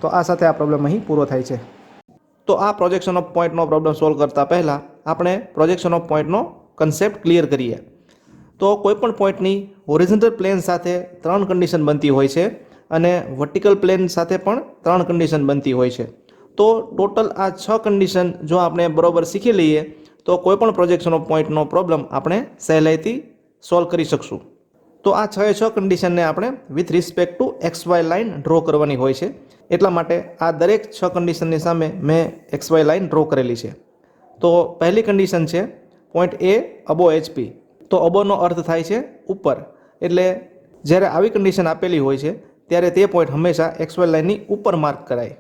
તો આ સાથે આ પ્રોબ્લેમ અહીં પૂરો થાય છે. તો આ પ્રોજેક્શન ઓફ પોઈન્ટનો પ્રોબ્લેમ સોલ્વ કરતાં પહેલાં આપણે પ્રોજેક્શન ઓફ પોઈન્ટનો કન્સેપ્ટ ક્લિયર કરીએ. તો કોઈપણ પોઈન્ટની હોરિઝોન્ટલ પ્લેન સાથે 3 કન્ડિશન બનતી હોય છે અને વર્ટિકલ પ્લેન સાથે પણ 3 કન્ડિશન બનતી હોય છે. તો ટોટલ આ 6 કન્ડિશન જો આપણે બરોબર શીખી લઈએ તો કોઈપણ પ્રોજેક્શન ઓફ પોઈન્ટનો પ્રોબ્લેમ આપણે સહેલાઈથી સોલ્વ કરી શકશું. તો આ 6 કન્ડિશનને આપણે with respect two XY line draw કરવાની હોય છે. એટલા માટે આ દરેક 6 કન્ડિશનની સામે મેં XY લાઇન ડ્રો કરેલી છે. તો પહેલી કન્ડિશન છે પોઈન્ટ A અબો HP. તો અબોનો અર્થ થાય છે ઉપર, એટલે જ્યારે આવી કન્ડિશન આપેલી હોય છે ત્યારે તે પોઈન્ટ હંમેશા XY લાઇનની ઉપર માર્ક કરાય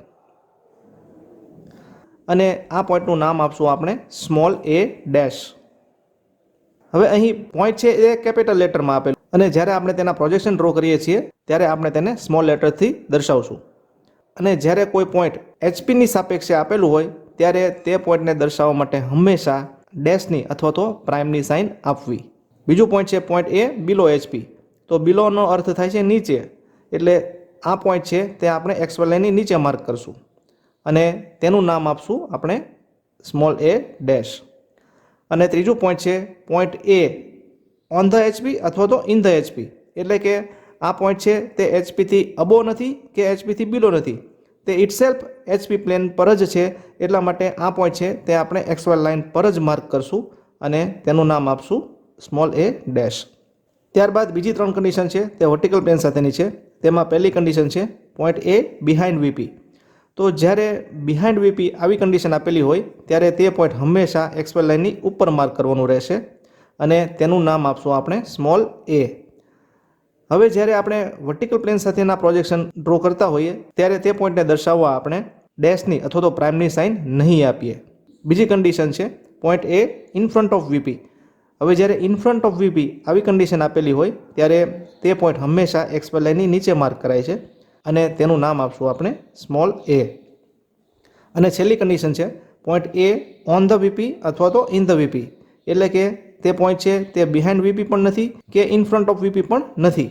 અને આ પોઈન્ટનું નામ આપશું આપણે સ્મોલ a ડેશ. હવે અહીં પોઈન્ટ છે એ કેપિટલ લેટરમાં આપેલું અને જ્યારે આપણે તેના પ્રોજેક્શન ડ્રો કરીએ છીએ ત્યારે આપણે તેને સ્મોલ લેટરથી દર્શાવશું. અને જ્યારે કોઈ પોઈન્ટ HPની સાપેક્ષે આપેલું હોય ત્યારે તે પોઈન્ટને દર્શાવવા માટે હંમેશા ડેશની અથવા તો પ્રાઇમની સાઇન આપવી. બીજું પોઈન્ટ છે પોઈન્ટ A બિલો HP. તો બિલોનો અર્થ થાય છે નીચે, એટલે આ પોઈન્ટ છે તે આપણે XY લાઇનની નીચે માર્ક કરશું અને તેનું નામ આપશું આપણે સ્મોલ a ડેશ. અને ત્રીજું પોઈન્ટ છે point A on the HP અથવા તો ઇન ધ HP, એટલે કે આ પોઈન્ટ છે તે HPથી અબો નથી કે HPથી બિલો નથી, તે ઇટસેલ્ફ HP પ્લેન પર જ છે. એટલા માટે આ પોઈન્ટ છે તે આપણે XY લાઇન પર જ માર્ક કરશું અને તેનું નામ આપશું સ્મોલ a ડેશ. ત્યારબાદ બીજી 3 કન્ડિશન છે તે વર્ટિકલ પ્લેન સાથેની છે. તેમાં પહેલી કન્ડિશન છે પોઈન્ટ A બિહાઇન્ડ VP. તો જ્યારે બિહાઇન્ડ VP આવી કન્ડિશન આપેલી હોય ત્યારે તે પોઈન્ટ હંમેશા XY લાઇનની ઉપર માર્ક કરવાનું રહેશે અને તેનું નામ આપશું આપણે સ્મોલ a. હવે જ્યારે આપણે વર્ટિકલ પ્લેન સાથેના પ્રોજેક્શન ડ્રો કરતા હોઈએ ત્યારે તે પોઈન્ટને દર્શાવવા આપણે ડેશની અથવા તો પ્રાઇમની સાઇન નહીં આપીએ. બીજી કન્ડિશન છે point A in front of VP. હવે જ્યારે ઇન ફ્રન્ટ ઓફ VP આવી કન્ડિશન આપેલી હોય ત્યારે તે પોઈન્ટ હંમેશા XY લાઇનની નીચે માર્ક કરાય છે અને તેનું નામ આપશું આપણે સ્મોલ a. અને છેલ્લી કન્ડિશન છે point A on the VP અથવા તો ઇન ધ વીપી, એટલે કે તે પોઈન્ટ છે તે બિહાઇન્ડ વીપી પણ નથી કે ઇન ફ્રન્ટ ઓફ વીપી પણ નથી,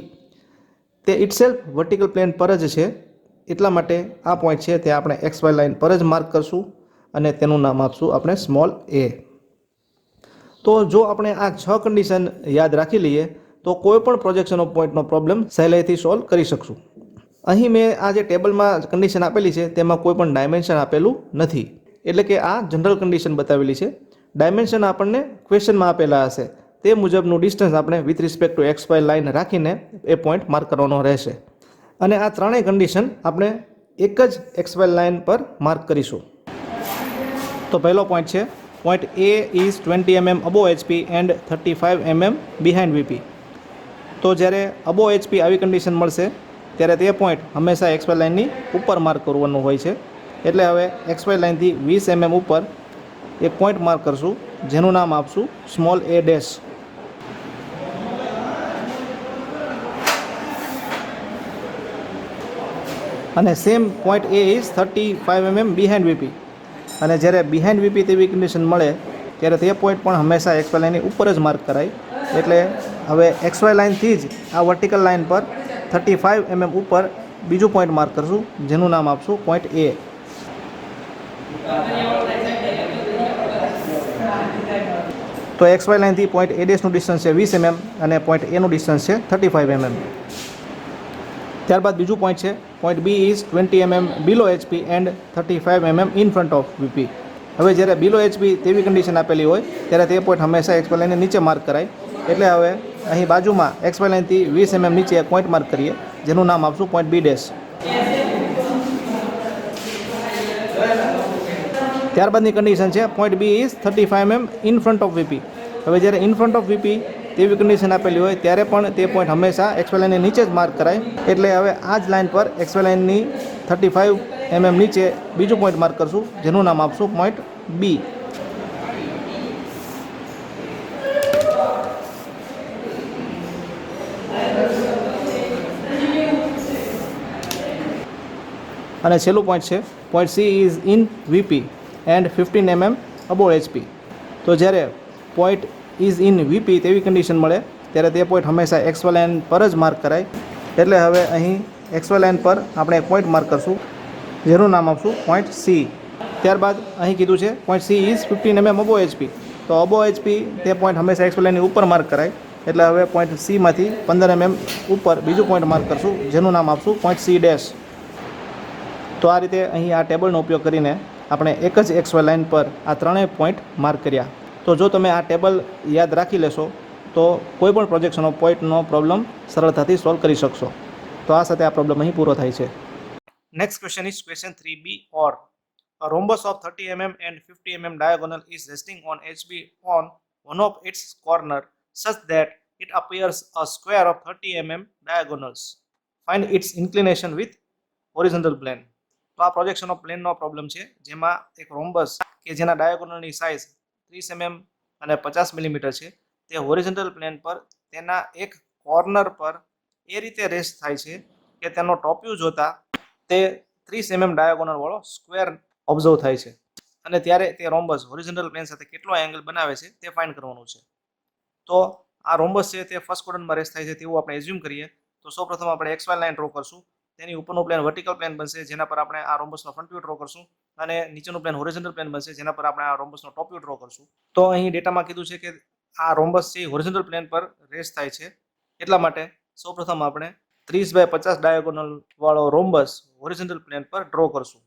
તે ઇટસેલ્ફ વર્ટિકલ પ્લેન પર જ છે. એટલા માટે આ પોઈન્ટ છે તે આપણે એક્સ વાય લાઇન પર જ માર્ક કરશું અને તેનું નામ આપશું આપણે સ્મોલ એ. તો જો આપણે આ 6 કન્ડિશન યાદ રાખી લઈએ તો કોઈ પણ પ્રોજેક્શન ઓફ પોઈન્ટનો પ્રોબ્લેમ સહેલાઈથી સોલ્વ કરી શકશું. અહીં મેં આ જે ટેબલમાં કન્ડિશન આપેલી છે તેમાં કોઈ પણ ડાયમેન્શન આપેલું નથી, એટલે કે આ જનરલ કન્ડિશન બતાવેલી છે. ડાયમેન્શન આપણને ક્વેશ્ચનમાં આપેલા હશે તે મુજબનું ડિસ્ટન્સ આપણે with respect to X Y line રાખીને એ પોઈન્ટ માર્ક કરવાનો રહેશે. અને આ ત્રણેય કન્ડિશન આપણે એક જ એક્સ વાય લાઇન પર માર્ક કરીશું. તો પહેલો પોઈન્ટ છે point A is 20 mm અબો HP and 35 mm behind VP. તો જ્યારે અબો એચપી આવી કન્ડિશન મળશે ત્યારે તે પોઈન્ટ હંમેશા એક્સ વાય લાઇનની ઉપર માર્ક કરવાનું હોય છે. એટલે હવે એક્સ વાય લાઇનથી 20 mm ઉપર એક પોઈન્ટ માર્ક કરશું જેનું નામ આપશું સ્મોલ એ ડેશ. અને same point A is 35 mm behind VP. અને જ્યારે બિહાઇન્ડ વીપી તેવી કન્ડિશન મળે ત્યારે તે પોઈન્ટ પણ હંમેશા એક્સ વાય લાઇનની ઉપર જ માર્ક કરાય. એટલે હવે એક્સ વાય લાઇનથી જ આ વર્ટિકલ લાઇન પર 35 mm ઉપર બીજું પોઈન્ટ માર્ક કરશું જેનું નામ આપશું પોઈન્ટ એ. તો એક્સ વાય લાઇનથી પોઈન્ટ એ ડેશનું ડિસ્ટન્સ છે 20 mm અને પોઈન્ટ એનું ડિસ્ટન્સ છે 35 mm. ત્યારબાદ બીજું પોઈન્ટ છે point B is 20 mm below HP and 35 mm in front of VP. હવે જ્યારે બિલો એચપી તેવી કન્ડિશન આપેલી હોય ત્યારે તે પોઈન્ટ હંમેશા એક્સ વાય લાઇનની નીચે માર્ક કરાય. એટલે હવે અહીં બાજુમાં એક્સ વાય લાઇનથી 20 mm નીચે એક પોઈન્ટ માર્ક કરીએ જેનું નામ આપશું પોઈન્ટ બી ડેશ. ત્યારબાદની કન્ડિશન છે point B is 35 mm in front of VP. હવે જ્યારે ઇન ફ્રન્ટ ઓફ વીપી તેવી કન્ડિશન આપેલી હોય ત્યારે પણ તે પોઈન્ટ હંમેશા એક્સ વાય લાઇનની નીચે જ માર્ક કરાય. એટલે હવે આ જ લાઇન પર એક્સ વાય લાઇનની 35 mm નીચે બીજું પોઈન્ટ માર્ક કરશું જેનું નામ આપશું પોઈન્ટ બી. અને છેલ્લું પોઈન્ટ છે point she is in VP and 15 mm અબો HP. તો જ્યારે પોઈન્ટ ઇઝ ઇન વીપી તેવી કન્ડિશન મળે ત્યારે તે પોઈન્ટ હંમેશા એક્સ વાય લાઇન પર જ માર્ક કરાય. એટલે હવે અહીં એક્સ વાય લાઇન પર આપણે એક પોઈન્ટ માર્ક કરશું જેનું નામ આપશું પોઈન્ટ સી. ત્યારબાદ અહીં કીધું છે point she is 15 mm અબો HP. તો અબો એચપી તે પોઈન્ટ હંમેશા એક્સ વાય લાઇનની ઉપર માર્ક કરાય. એટલે હવે પોઈન્ટ સીમાંથી 15 mm ઉપર બીજું પોઈન્ટ માર્ક કરશું જેનું નામ આપશું પોઈન્ટ સી ડેશ. તો આ રીતે અહીં આ ટેબલનો ઉપયોગ કરીને આપણે એક જ એક્સ વાય લાઇન પર આ ત્રણેય પોઈન્ટ માર્ક કર્યા. તો જો તમે આ ટેબલ યાદ રાખી લેશો તો કોઈ પણ પ્રોજેક્શન ઓફ પોઈન્ટનો પ્રોબ્લેમ સરળતાથી સોલ્વ કરી શકશો. તો આ સાથે આ પ્રોબ્લેમ અહીં પૂરો થાય છે. Next question is question 3b or a rhombus of 30 mm and 50 mm diagonal is resting on HB on one of its corner such that it appears a square of 30 mm diagonals. Find its inclination with horizontal plane. તો આ projection of પ્લેનનો problem છે જેમાં એક rhombus કે જેના ડાયાગોનલની size 30 mm અને 50 mm છે તે હોરિઝોન્ટલ પ્લેન પર તેના એક કોર્નર પર એ રીતે રેસ્ટ થાય છે કે તેનો ટોપ વ્યૂ જોતા તે 30 mm ડાયાગોનલ વાળો સ્ક્વેર ઓબ્ઝર્વ થાય છે. અને ત્યારે તે રોમ્બસ હોરિઝોન્ટલ પ્લેન સાથે કેટલો એંગલ બનાવે છે તે ફાઇન્ડ કરવાનું છે. તો આ રોમ્બસ છે તે ફર્સ્ટ ક્વોડ્રન્ટમાં રેસ્ટ થાય છે તેવું આપણે એઝ્યુમ કરીએ. તો સૌપ્રથમ આપણે એક્સ વાય લાઇન ડ્રો કરશું. તેની ઉપરનું પ્લેન વર્ટિકલ પ્લેન બનશે જેના પર આપણે આ રોમ્બસનો ફ્રન્ટ વ્યૂ ડ્રો કરશું અને નીચેનું પ્લેન હોરિઝોન્ટલ પ્લેન બનશે જેના પર આપણે આ રોમ્બસનો ટોપ વ્યૂ ડ્રો કરશું. તો અહીં ડેટામાં કીધું છે કે આ રોમ્બસ છે હોરિઝોન્ટલ પ્લેન પર રેસ્ટ થાય છે. એટલા માટે સૌપ્રથમ આપણે 30/50 ડાયાગોનલ વાળો રોમ્બસ હોરિઝોન્ટલ પ્લેન પર ડ્રો કરશું.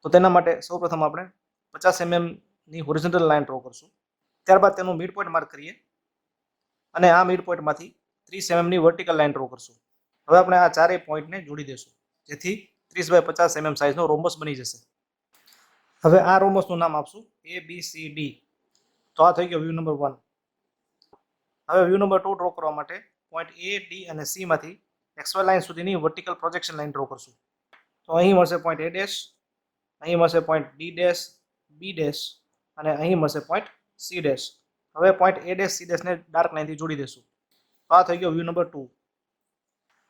તો તેના માટે સૌપ્રથમ આપણે 50 mm ની હોરિઝોન્ટલ લાઇન ડ્રો કરશું. ત્યારબાદ તેનું મિડ પોઈન્ટ માર્ક કરીએ અને આ મિડ પોઈન્ટમાંથી 30 mm ની વર્ટિકલ લાઇન ડ્રો કરશું. હવે આપણે આ ચારેય પોઈન્ટને જોડી દેશું જેથી 30/50 mm સાઇઝનો રોમ્બસ બની જશે. હવે આ રોમ્બસનું નામ આપશું ABCD. તો આ થઈ ગયો વ્યૂ નંબર 1. હવે વ્યૂ નંબર 2 ડ્રો કરવા માટે પોઈન્ટ A, D અને C માંથી XY લાઇન સુધીની વર્ટિકલ પ્રોજેક્શન લાઇન ડ્રો કરશું. તો અહીં મળશે પોઈન્ટ A ડેશ, અહીં મળશે point D dash, B dash અને અહીં મળશે પોઈન્ટ C ડેશ. હવે પોઈન્ટ A ડેશ, C ડેશને ડાર્ક લાઇનથી જોડી દેશું. તો આ થઈ ગયો વ્યૂ નંબર 2.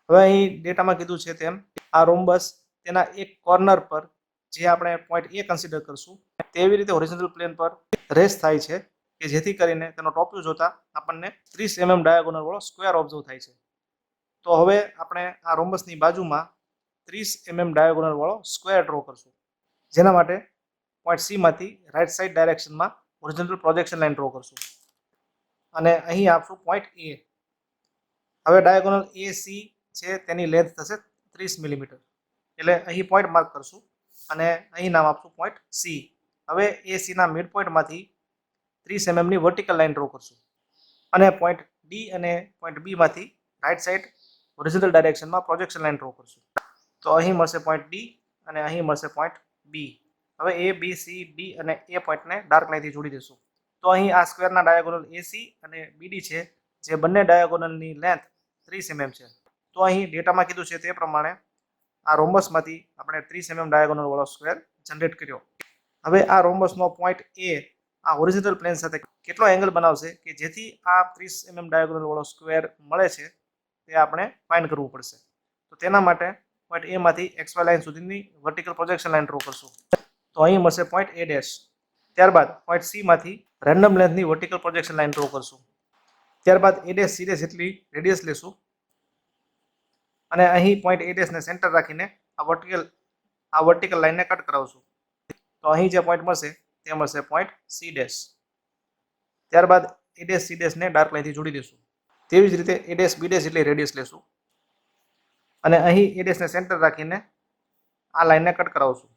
હવે અહીં ડેટામાં કીધું છે તેમ આ રોમ્બસ તેના એક કોર્નર પર જે આપણે પોઈન્ટ એ કન્સિડર કરશું તેવી રીતે હોરિઝોન્ટલ પ્લેન પર રેસ્ટ થાય છે કે જેથી કરીને તેનો ટોપ વ્યૂ જોતા આપણને 30 mm ડાયાગોનલ વાળો સ્ક્વેર ઓબ્ઝર્વ થાય છે. તો હવે આપણે આ રોમ્બસની બાજુમાં 30 mm ડાયાગોનલ વાળો સ્ક્વેર ડ્રો કરશું. જેના માટે પોઈન્ટ સી માંથી રાઈટ સાઈડ ડાયરેક્શનમાં હોરિઝોન્ટલ પ્રોજેક્શન લાઈન ડ્રો કરશું અને અહીં આપશું પોઈન્ટ એ. હવે ડાયાગોનલ એ સી છે તેની લેન્થ થશે 30 મિલીમીટર, એટલે અહીં પોઈન્ટ માર્ક કરશું અને અહીં નામ આપશું પોઈન્ટ સી. હવે એ સીના મિડ પોઈન્ટમાંથી 30 mm ની વર્ટિકલ લાઈન ડ્રો કરશું અને પોઈન્ટ ડી અને પોઈન્ટ બી માંથી રાઈટ સાઈડ હોરિઝોન્ટલ ડાયરેક્શનમાં પ્રોજેક્શન લાઈન ડ્રો કરશું. તો અહીં મળશે પોઈન્ટ ડી અને અહીં મળશે પોઈન્ટ બી. હવે એ બી સી ડી અને એ પોઈન્ટને ડાર્ક લાઈનથી જોડી દઈશું. તો અહીં આ સ્ક્વેરના ડાયાગોનલ એસી અને બીડી છે, જે બંને ડાયાગોનલની લેન્થ 30 mm છે. તો અહીં ડેટામાં કીધું છે તે પ્રમાણે આ રોમ્બસમાંથી આપણે 30 mm ડાયાગોનલ વાળો સ્ક્વેર જનરેટ કર્યો. હવે આ રોમ્બસનો પોઈન્ટ એ આ હોરિઝોન્ટલ પ્લેન સાથે કેટલો એંગલ બનાવશે કે જેથી આ 30 mm ડાયાગોનલ વાળો સ્ક્વેર મળે છે તે આપણે ફાઇન્ડ કરવું પડશે. તો તેના માટે પોઈન્ટ એ માંથી XY લાઈન સુધીની વર્ટિકલ પ્રોજેક્શન લાઈન ડ્રો કરશું. તો અહીં મળશે પોઈન્ટ એ ડેશ. ત્યારબાદ પોઈન્ટ સી માંથી રેન્ડમ લેન્થની વર્ટિકલ પ્રોજેક્શન લાઈન ડ્રો કરશું. ત્યારબાદ એ ડેશ સી ડેશ જેટલી રેડિયસ લેશું અને અહીં પોઈન્ટ એ ડેશને સેન્ટર રાખીને આ વર્ટિકલ લાઈનને કટ કરાવશું. તો અહીં જે પોઈન્ટ મળશે તે મળશે પોઈન્ટ સી ડેશ. ત્યારબાદ એ ડેશ સી ડેશને ડાર્ક લાઈનથી જોડી દઈશું. તેવી જ રીતે એ ડેશ બી ડેશ જેટલી રેડિયસ લેશું અને અહીં એ ડેશને સેન્ટર રાખીને આ લાઈનને કટ કરાવશું.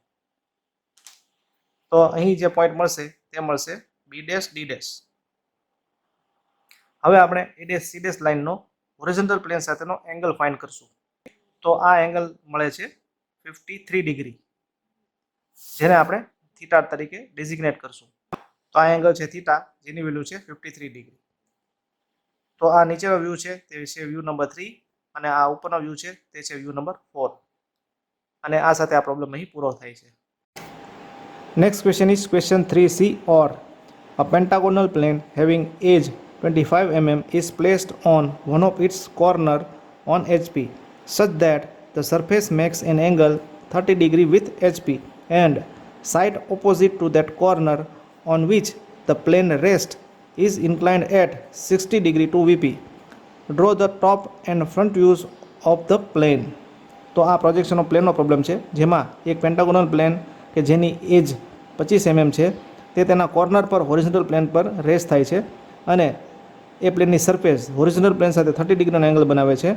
તો અહીં જે પોઈન્ટ મળશે તે મળશે બી ડેશ ડી ડેશ. હવે આપણે એ ડેશ સી ડેશ લાઈનનો હોરિઝોન્ટલ પ્લેન સાથેનો એંગલ ફાઇન્ડ કરશું. તો આ એંગલ મળે છે 53 ડિગ્રી, જેને આપણે થીટા તરીકે ડેઝિગ્નેટ કરશું. તો આ એંગલ છે થીટા, જેની વેલ્યુ છે 53 ડિગ્રી. તો આ નીચેનો વ્યૂ છે તે છે વ્યૂ નંબર 3 અને આ ઉપરનો વ્યૂ છે તે છે વ્યૂ નંબર 4. અને આ સાથે આ પ્રોબ્લેમ અહીં પૂરો થાય છે. Next question is question 3C or a pentagonal plane having edge 25 mm is placed on one of its corner on HP such that the surface makes an angle 30 degree with HP and side opposite to that corner on which the plane rests is inclined at 60 degree to VP. Draw the top and front views of the plane. તો આ પ્રોજેક્શનનો પ્લેનનો problem છે, જેમાં એક pentagonal plane કે જેની એજ 25 mm છે તે તેના કોર્નર પર હોરિઝોન્ટલ પ્લેન પર રેસ્ટ થાય છે અને એ પ્લેનની સરફેસ હોરિઝોન્ટલ પ્લેન સાથે 30 ડિગ્રીનો એંગલ બનાવે છે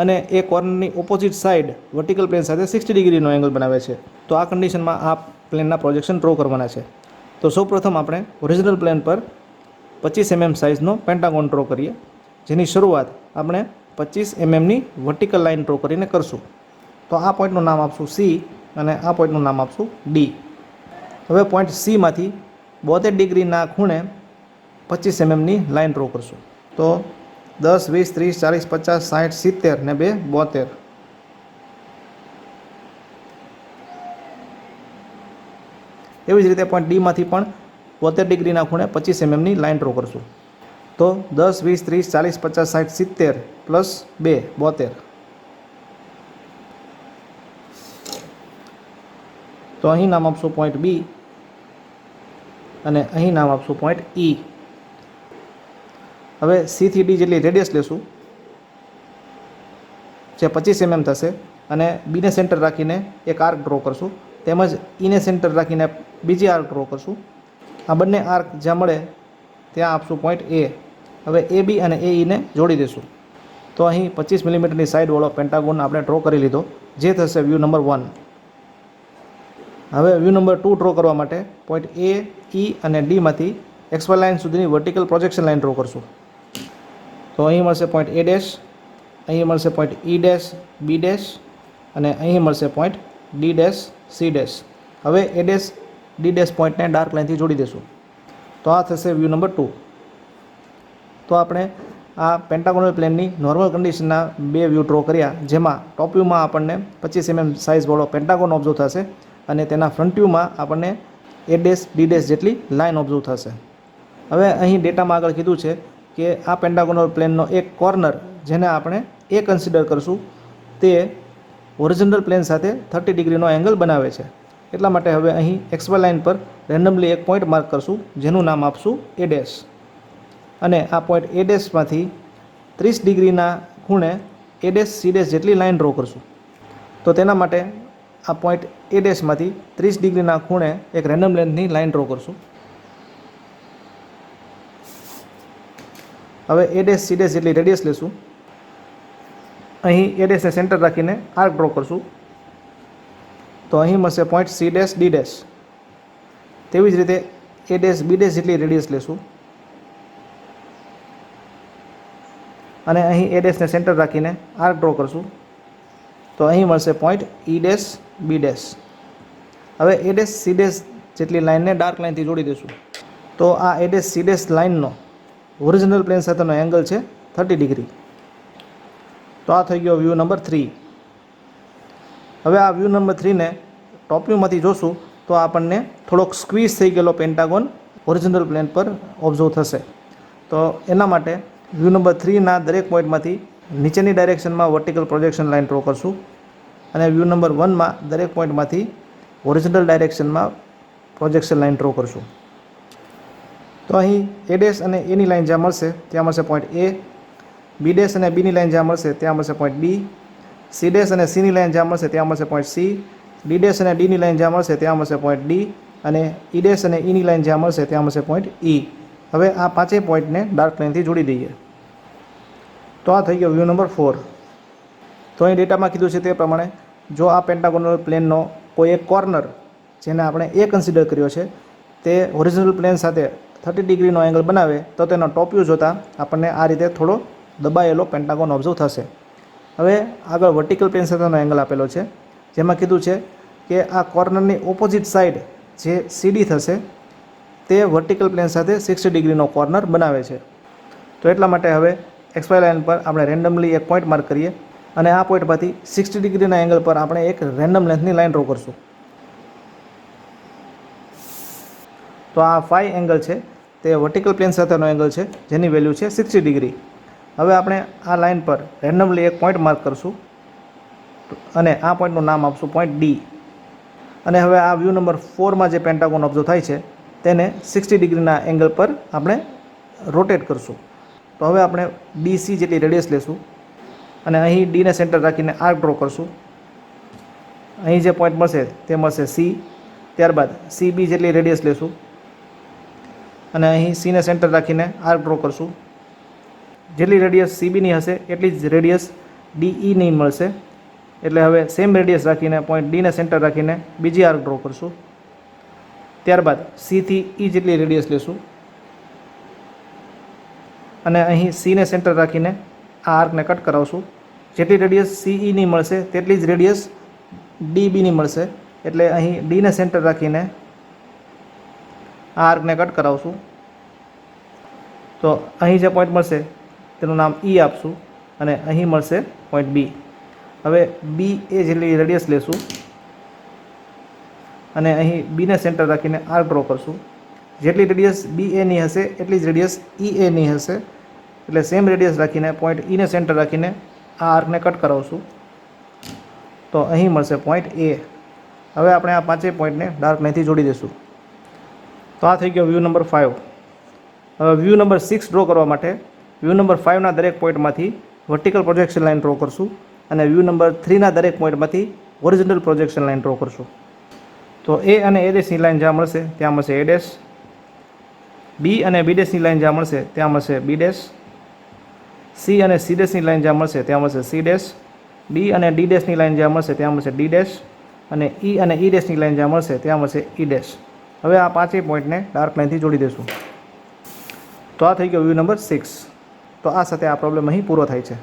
અને એ કોર્નરની ઓપોઝિટ સાઇડ વર્ટિકલ પ્લેન સાથે 60 ડિગ્રીનો એંગલ બનાવે છે. તો આ કન્ડિશનમાં આ પ્લેનના પ્રોજેક્શન ડ્રો કરવાના છે. તો સૌપ્રથમ આપણે હોરિઝોન્ટલ પ્લેન પર 25 mm સાઇઝનો પેન્ટાગોન ડ્રો કરીએ, જેની શરૂઆત આપણે 25 mm ની વર્ટિકલ લાઇન ડ્રો કરીને કરશું. તો આ પોઈન્ટનું નામ આપશું સી અને આ પોઈન્ટનું નામ આપશું ડી. હવે પોઈન્ટ સી માંથી 72 ડિગ્રીના ખૂણે 25 mm ની લાઇન ડ્રો કરશું. તો 10, 20, 30, 40, 50, 60, 70 ને 2 72. એવી જ રીતે પોઈન્ટ ડી માંથી પણ 72 ડિગ્રીના ખૂણે 25 mm ની લાઇન ડ્રો કરશું. તો 10, 20, 30, 40, 50, 60, 70 પ્લસ 2 72. તો અહીં નામ આપશું પોઈન્ટ બી અને અહીં નામ આપશું પોઈન્ટ ઈ. હવે સી થી ડી જેટલી રેડિયસ લેશું, જે 25 mm થશે અને બીને સેન્ટર રાખીને એક આર્ક ડ્રો કરશું, તેમજ ઈને સેન્ટર રાખીને બીજી આર્ક ડ્રો કરશું. આ બંને આર્ક જ્યાં મળે ત્યાં આપશું પોઈન્ટ એ. હવે એ બી અને એ ઈને જોડી દઈશું. તો અહીં 25 mm સાઇડવાળો પેન્ટાગોન આપણે ડ્રો કરી લીધો, જે થશે વ્યૂ નંબર 1. હવે વ્યૂ નંબર 2 ડ્રો કરવા માટે પોઈન્ટ એ, ઈ અને ડીમાંથી XY લાઇન સુધીની વર્ટિકલ પ્રોજેક્શન લાઇન ડ્રો કરશું. તો અહીં મળશે પોઈન્ટ એ ડેશ, અહીં મળશે point E dash B dash અને અહીં મળશે point D dash C dash. હવે એ ડેશ ડી ડેશ પોઈન્ટને ડાર્ક લાઇનથી જોડી દઈશું. તો આ થશે વ્યૂ નંબર 2. તો આપણે આ પેન્ટાગોનલ પ્લેનની નોર્મલ કન્ડિશનના 2 વ્યૂ ડ્રો કર્યા, જેમાં ટોપ વ્યૂમાં આપણને 25 mm સાઇઝવાળો પેન્ટાગોન ઓબ્ઝર્વ થશે અને તેના ફ્રન્ટ વ્યૂમાં આપણને એ ડેશ ડી ડેશ જેટલી લાઇન ઓબ્ઝર્વ થશે. હવે અહીં ડેટામાં આગળ કીધું છે કે આ પેન્ટાગોનલ પ્લેનનો એક કોર્નર, જેને આપણે એ કન્સિડર કરશું, તે હોરિઝોન્ટલ પ્લેન સાથે 30 ડિગ્રીનો એંગલ બનાવે છે. એટલા માટે હવે અહીં XY લાઇન પર રેન્ડમલી એક પોઈન્ટ માર્ક કરશું, જેનું નામ આપશું A ડેશ. અને આ પોઈન્ટ A ડેશમાંથી 30 ડિગ્રીના ખૂણે A ડેશ C ડેશ જેટલી લાઇન ડ્રો કરશું. તો તેના માટે આ પોઈન્ટ A ડેશમાંથી 30 ડિગ્રીના ખૂણે એક રેન્ડમ લેન્થની લાઇન ડ્રો કરશું. હવે A ડેશ C ડેશ જેટલી રેડિયસ લેશું. અહીં A ડેશને સેન્ટર રાખીને આર્ક ડ્રો કરશું. તો અહીં મળશે point C dash D dash. તેવી જ રીતે A ડેશ B ડેશ જેટલી રેડિયસ લેશું અને અહીં A ડેશને સેન્ટર રાખીને આર્ક ડ્રો કરશું. તો અહીં મળશે point E dash B dash. હવે A ડેશ C ડેશ જેટલી લાઇનને ડાર્ક લાઇનથી જોડી દઈશું. તો આ A ડેશ C ડેશ લાઇનનો ઓરિજિનલ પ્લેન સાથેનો એંગલ છે 30 ડિગ્રી. તો આ થઈ ગયો વ્યૂ નંબર 3. હવે આ વ્યૂ નંબર 3ને ટોપ વ્યૂમાંથી જોશું તો આપણને થોડોક સ્ક્વીઝ થઈ ગયેલો પેન્ટાગોન ઓરિજિનલ પ્લેન પર ઓબ્ઝર્વ થશે. તો એના માટે વ્યૂ નંબર 3ના દરેક પોઈન્ટમાંથી નીચેની ડાયરેક્શનમાં વર્ટિકલ પ્રોજેક્શન લાઇન ડ્રો કરશું અને વ્યૂ નંબર 1માં દરેક પોઈન્ટમાંથી હોરિઝોન્ટલ ડાયરેક્શનમાં પ્રોજેક્શન લાઇન ડ્રો કરશું. તો અહીં A ડેશ અને Aની લાઇન જ્યાં મળશે ત્યાં મળશે પોઈન્ટ A, B ડેશ અને Bની લાઇન જ્યાં મળશે ત્યાં મળશે પોઈન્ટ B, C ડેશ અને Cની લાઇન જ્યાં મળશે ત્યાં મળશે પોઈન્ટ C, D ડેશ અને Dની લાઇન જ્યાં મળશે ત્યાં મળશે પોઈન્ટ D અને E ડેશ અને Eની લાઇન જ્યાં મળશે ત્યાં મળશે પોઈન્ટ E. હવે આ પાંચેય પોઈન્ટને ડાર્ક લાઇનથી જોડી દઈએ. તો આ થઈ ગયો વ્યૂ નંબર 4. તો અહીં ડેટામાં કીધું છે તે પ્રમાણે જો આ પેન્ટાગોનલ પ્લેનનો કોઈ એક કોર્નર જેને આપણે A કન્સિડર કર્યો છે તે હોરિઝોન્ટલ પ્લેન સાથે 30 ડિગ્રીનો એંગલ બનાવે તો તેનો ટોપ વ્યૂ જોતાં આપણને આ રીતે થોડો દબાયેલો પેન્ટાગોન ઓબ્ઝર્વ થશે. હવે આગળ વર્ટિકલ પ્લેન સાથેનો એંગલ આપેલો છે, જેમાં કીધું છે કે આ કોર્નરની ઓપોઝિટ સાઈડ જે CD થશે તે વર્ટિકલ પ્લેન સાથે 60 ડિગ્રીનો કોર્નર બનાવે છે. તો એટલા માટે હવે XY લાઇન પર આપણે રેન્ડમલી એક પોઈન્ટ માર્ક કરીએ અને આ પોઈન્ટ પરથી 60 ડિગ્રીના એંગલ પર આપણે એક રેન્ડમ લેન્થની લાઇન ડ્રો કરશું. તો આ ફાઈ એંગલ છે તે વર્ટિકલ પ્લેન સાથેનો એંગલ છે જેની વેલ્યુ છે 60 ડિગ્રી. હવે આપણે આ લાઇન પર રેન્ડમલી એક પોઈન્ટ માર્ક કરશું અને આ પોઈન્ટનું નામ આપશું પોઈન્ટ D. અને હવે આ વ્યૂ નંબર 4માં જે પેન્ટાગોન ઓબ્ઝર્વ થાય છે તેને 60 ડિગ્રીના એંગલ પર આપણે રોટેટ કરશું. તો હવે આપણે BC જેટલી રેડિયસ લેશું અને અહીં Dને સેન્ટર રાખીને આર્ક ડ્રો કરશું. અહીં જે પોઈન્ટ મળશે તે મળશે C. ત્યારબાદ CB જેટલી રેડિયસ લેશું અને અહીં Cને સેન્ટર રાખીને આર્ક ડ્રો કરશું. જેટલી રેડિયસ CBની હશે એટલી જ રેડિયસ DEની મળશે. એટલે હવે સેમ રેડિયસ રાખીને પોઈન્ટ Dને સેન્ટર રાખીને બીજી આર્ક ડ્રો કરશું. ત્યારબાદ C થી E જેટલી રેડિયસ લેશું અને અહીં Cને સેન્ટર રાખીને આ આર્કને કટ કરાવશું. જેટલી રેડિયસ CEની મળશે તેટલી જ રેડિયસ DBની મળશે. એટલે અહીં Dને સેન્ટર રાખીને આ આર્કને કટ કરાવશું. તો અહીં જે પોઈન્ટ મળશે તેનું નામ E આપશું અને અહીં મળશે પોઈન્ટ B. હવે BA જેટલી રેડિયસ લેશું અને અહીં Bને સેન્ટર રાખીને આર્ક ડ્રો કરશું. જેટલી રેડિયસ BAની હશે એટલી જ રેડિયસ EAની હશે. એટલે સેમ રેડિયસ રાખીને પોઈન્ટ Eને સેન્ટર રાખીને આ આર્કને કટ કરાવશું. તો અહીં મળશે પોઈન્ટ A. હવે આપણે આ પાંચેય પોઈન્ટને ડાર્ક લાઇનથી જોડી દઈશું. તો આ થઈ ગયો વ્યૂ નંબર 5. હવે વ્યૂ નંબર 6 ડ્રો કરવા માટે વ્યૂ નંબર 5ના દરેક પોઈન્ટમાંથી વર્ટિકલ પ્રોજેક્શન લાઇન ડ્રો કરશું અને વ્યૂ નંબર 3ના દરેક પોઈન્ટમાંથી હોરિઝોન્ટલ પ્રોજેક્શન લાઇન ડ્રો કરશું. તો A અને A ડેશની લાઇન જ્યાં મળશે ત્યાં મળશે A ડેશ, B અને B ડેશની લાઇન જ્યાં મળશે ત્યાં મળશે B ડેશ, C અને C ડેશની લાઇન જ્યાં મળશે ત્યાં મળશે C ડેશ, D અને D ડેશની લાઇન જ્યાં મળશે ત્યાં મળશે D ડેશ અને E અને E ડેશની લાઇન જ્યાં મળશે ત્યાં મળશે E ડેશ. હવે આ પાંચેય પોઈન્ટને ડાર્ક લાઇનથી જોડી દઈશું. તો આ થઈ ગયો વ્યૂ નંબર 6. તો આ સાથે આ પ્રોબ્લેમ અહીં પૂરો થાય છે.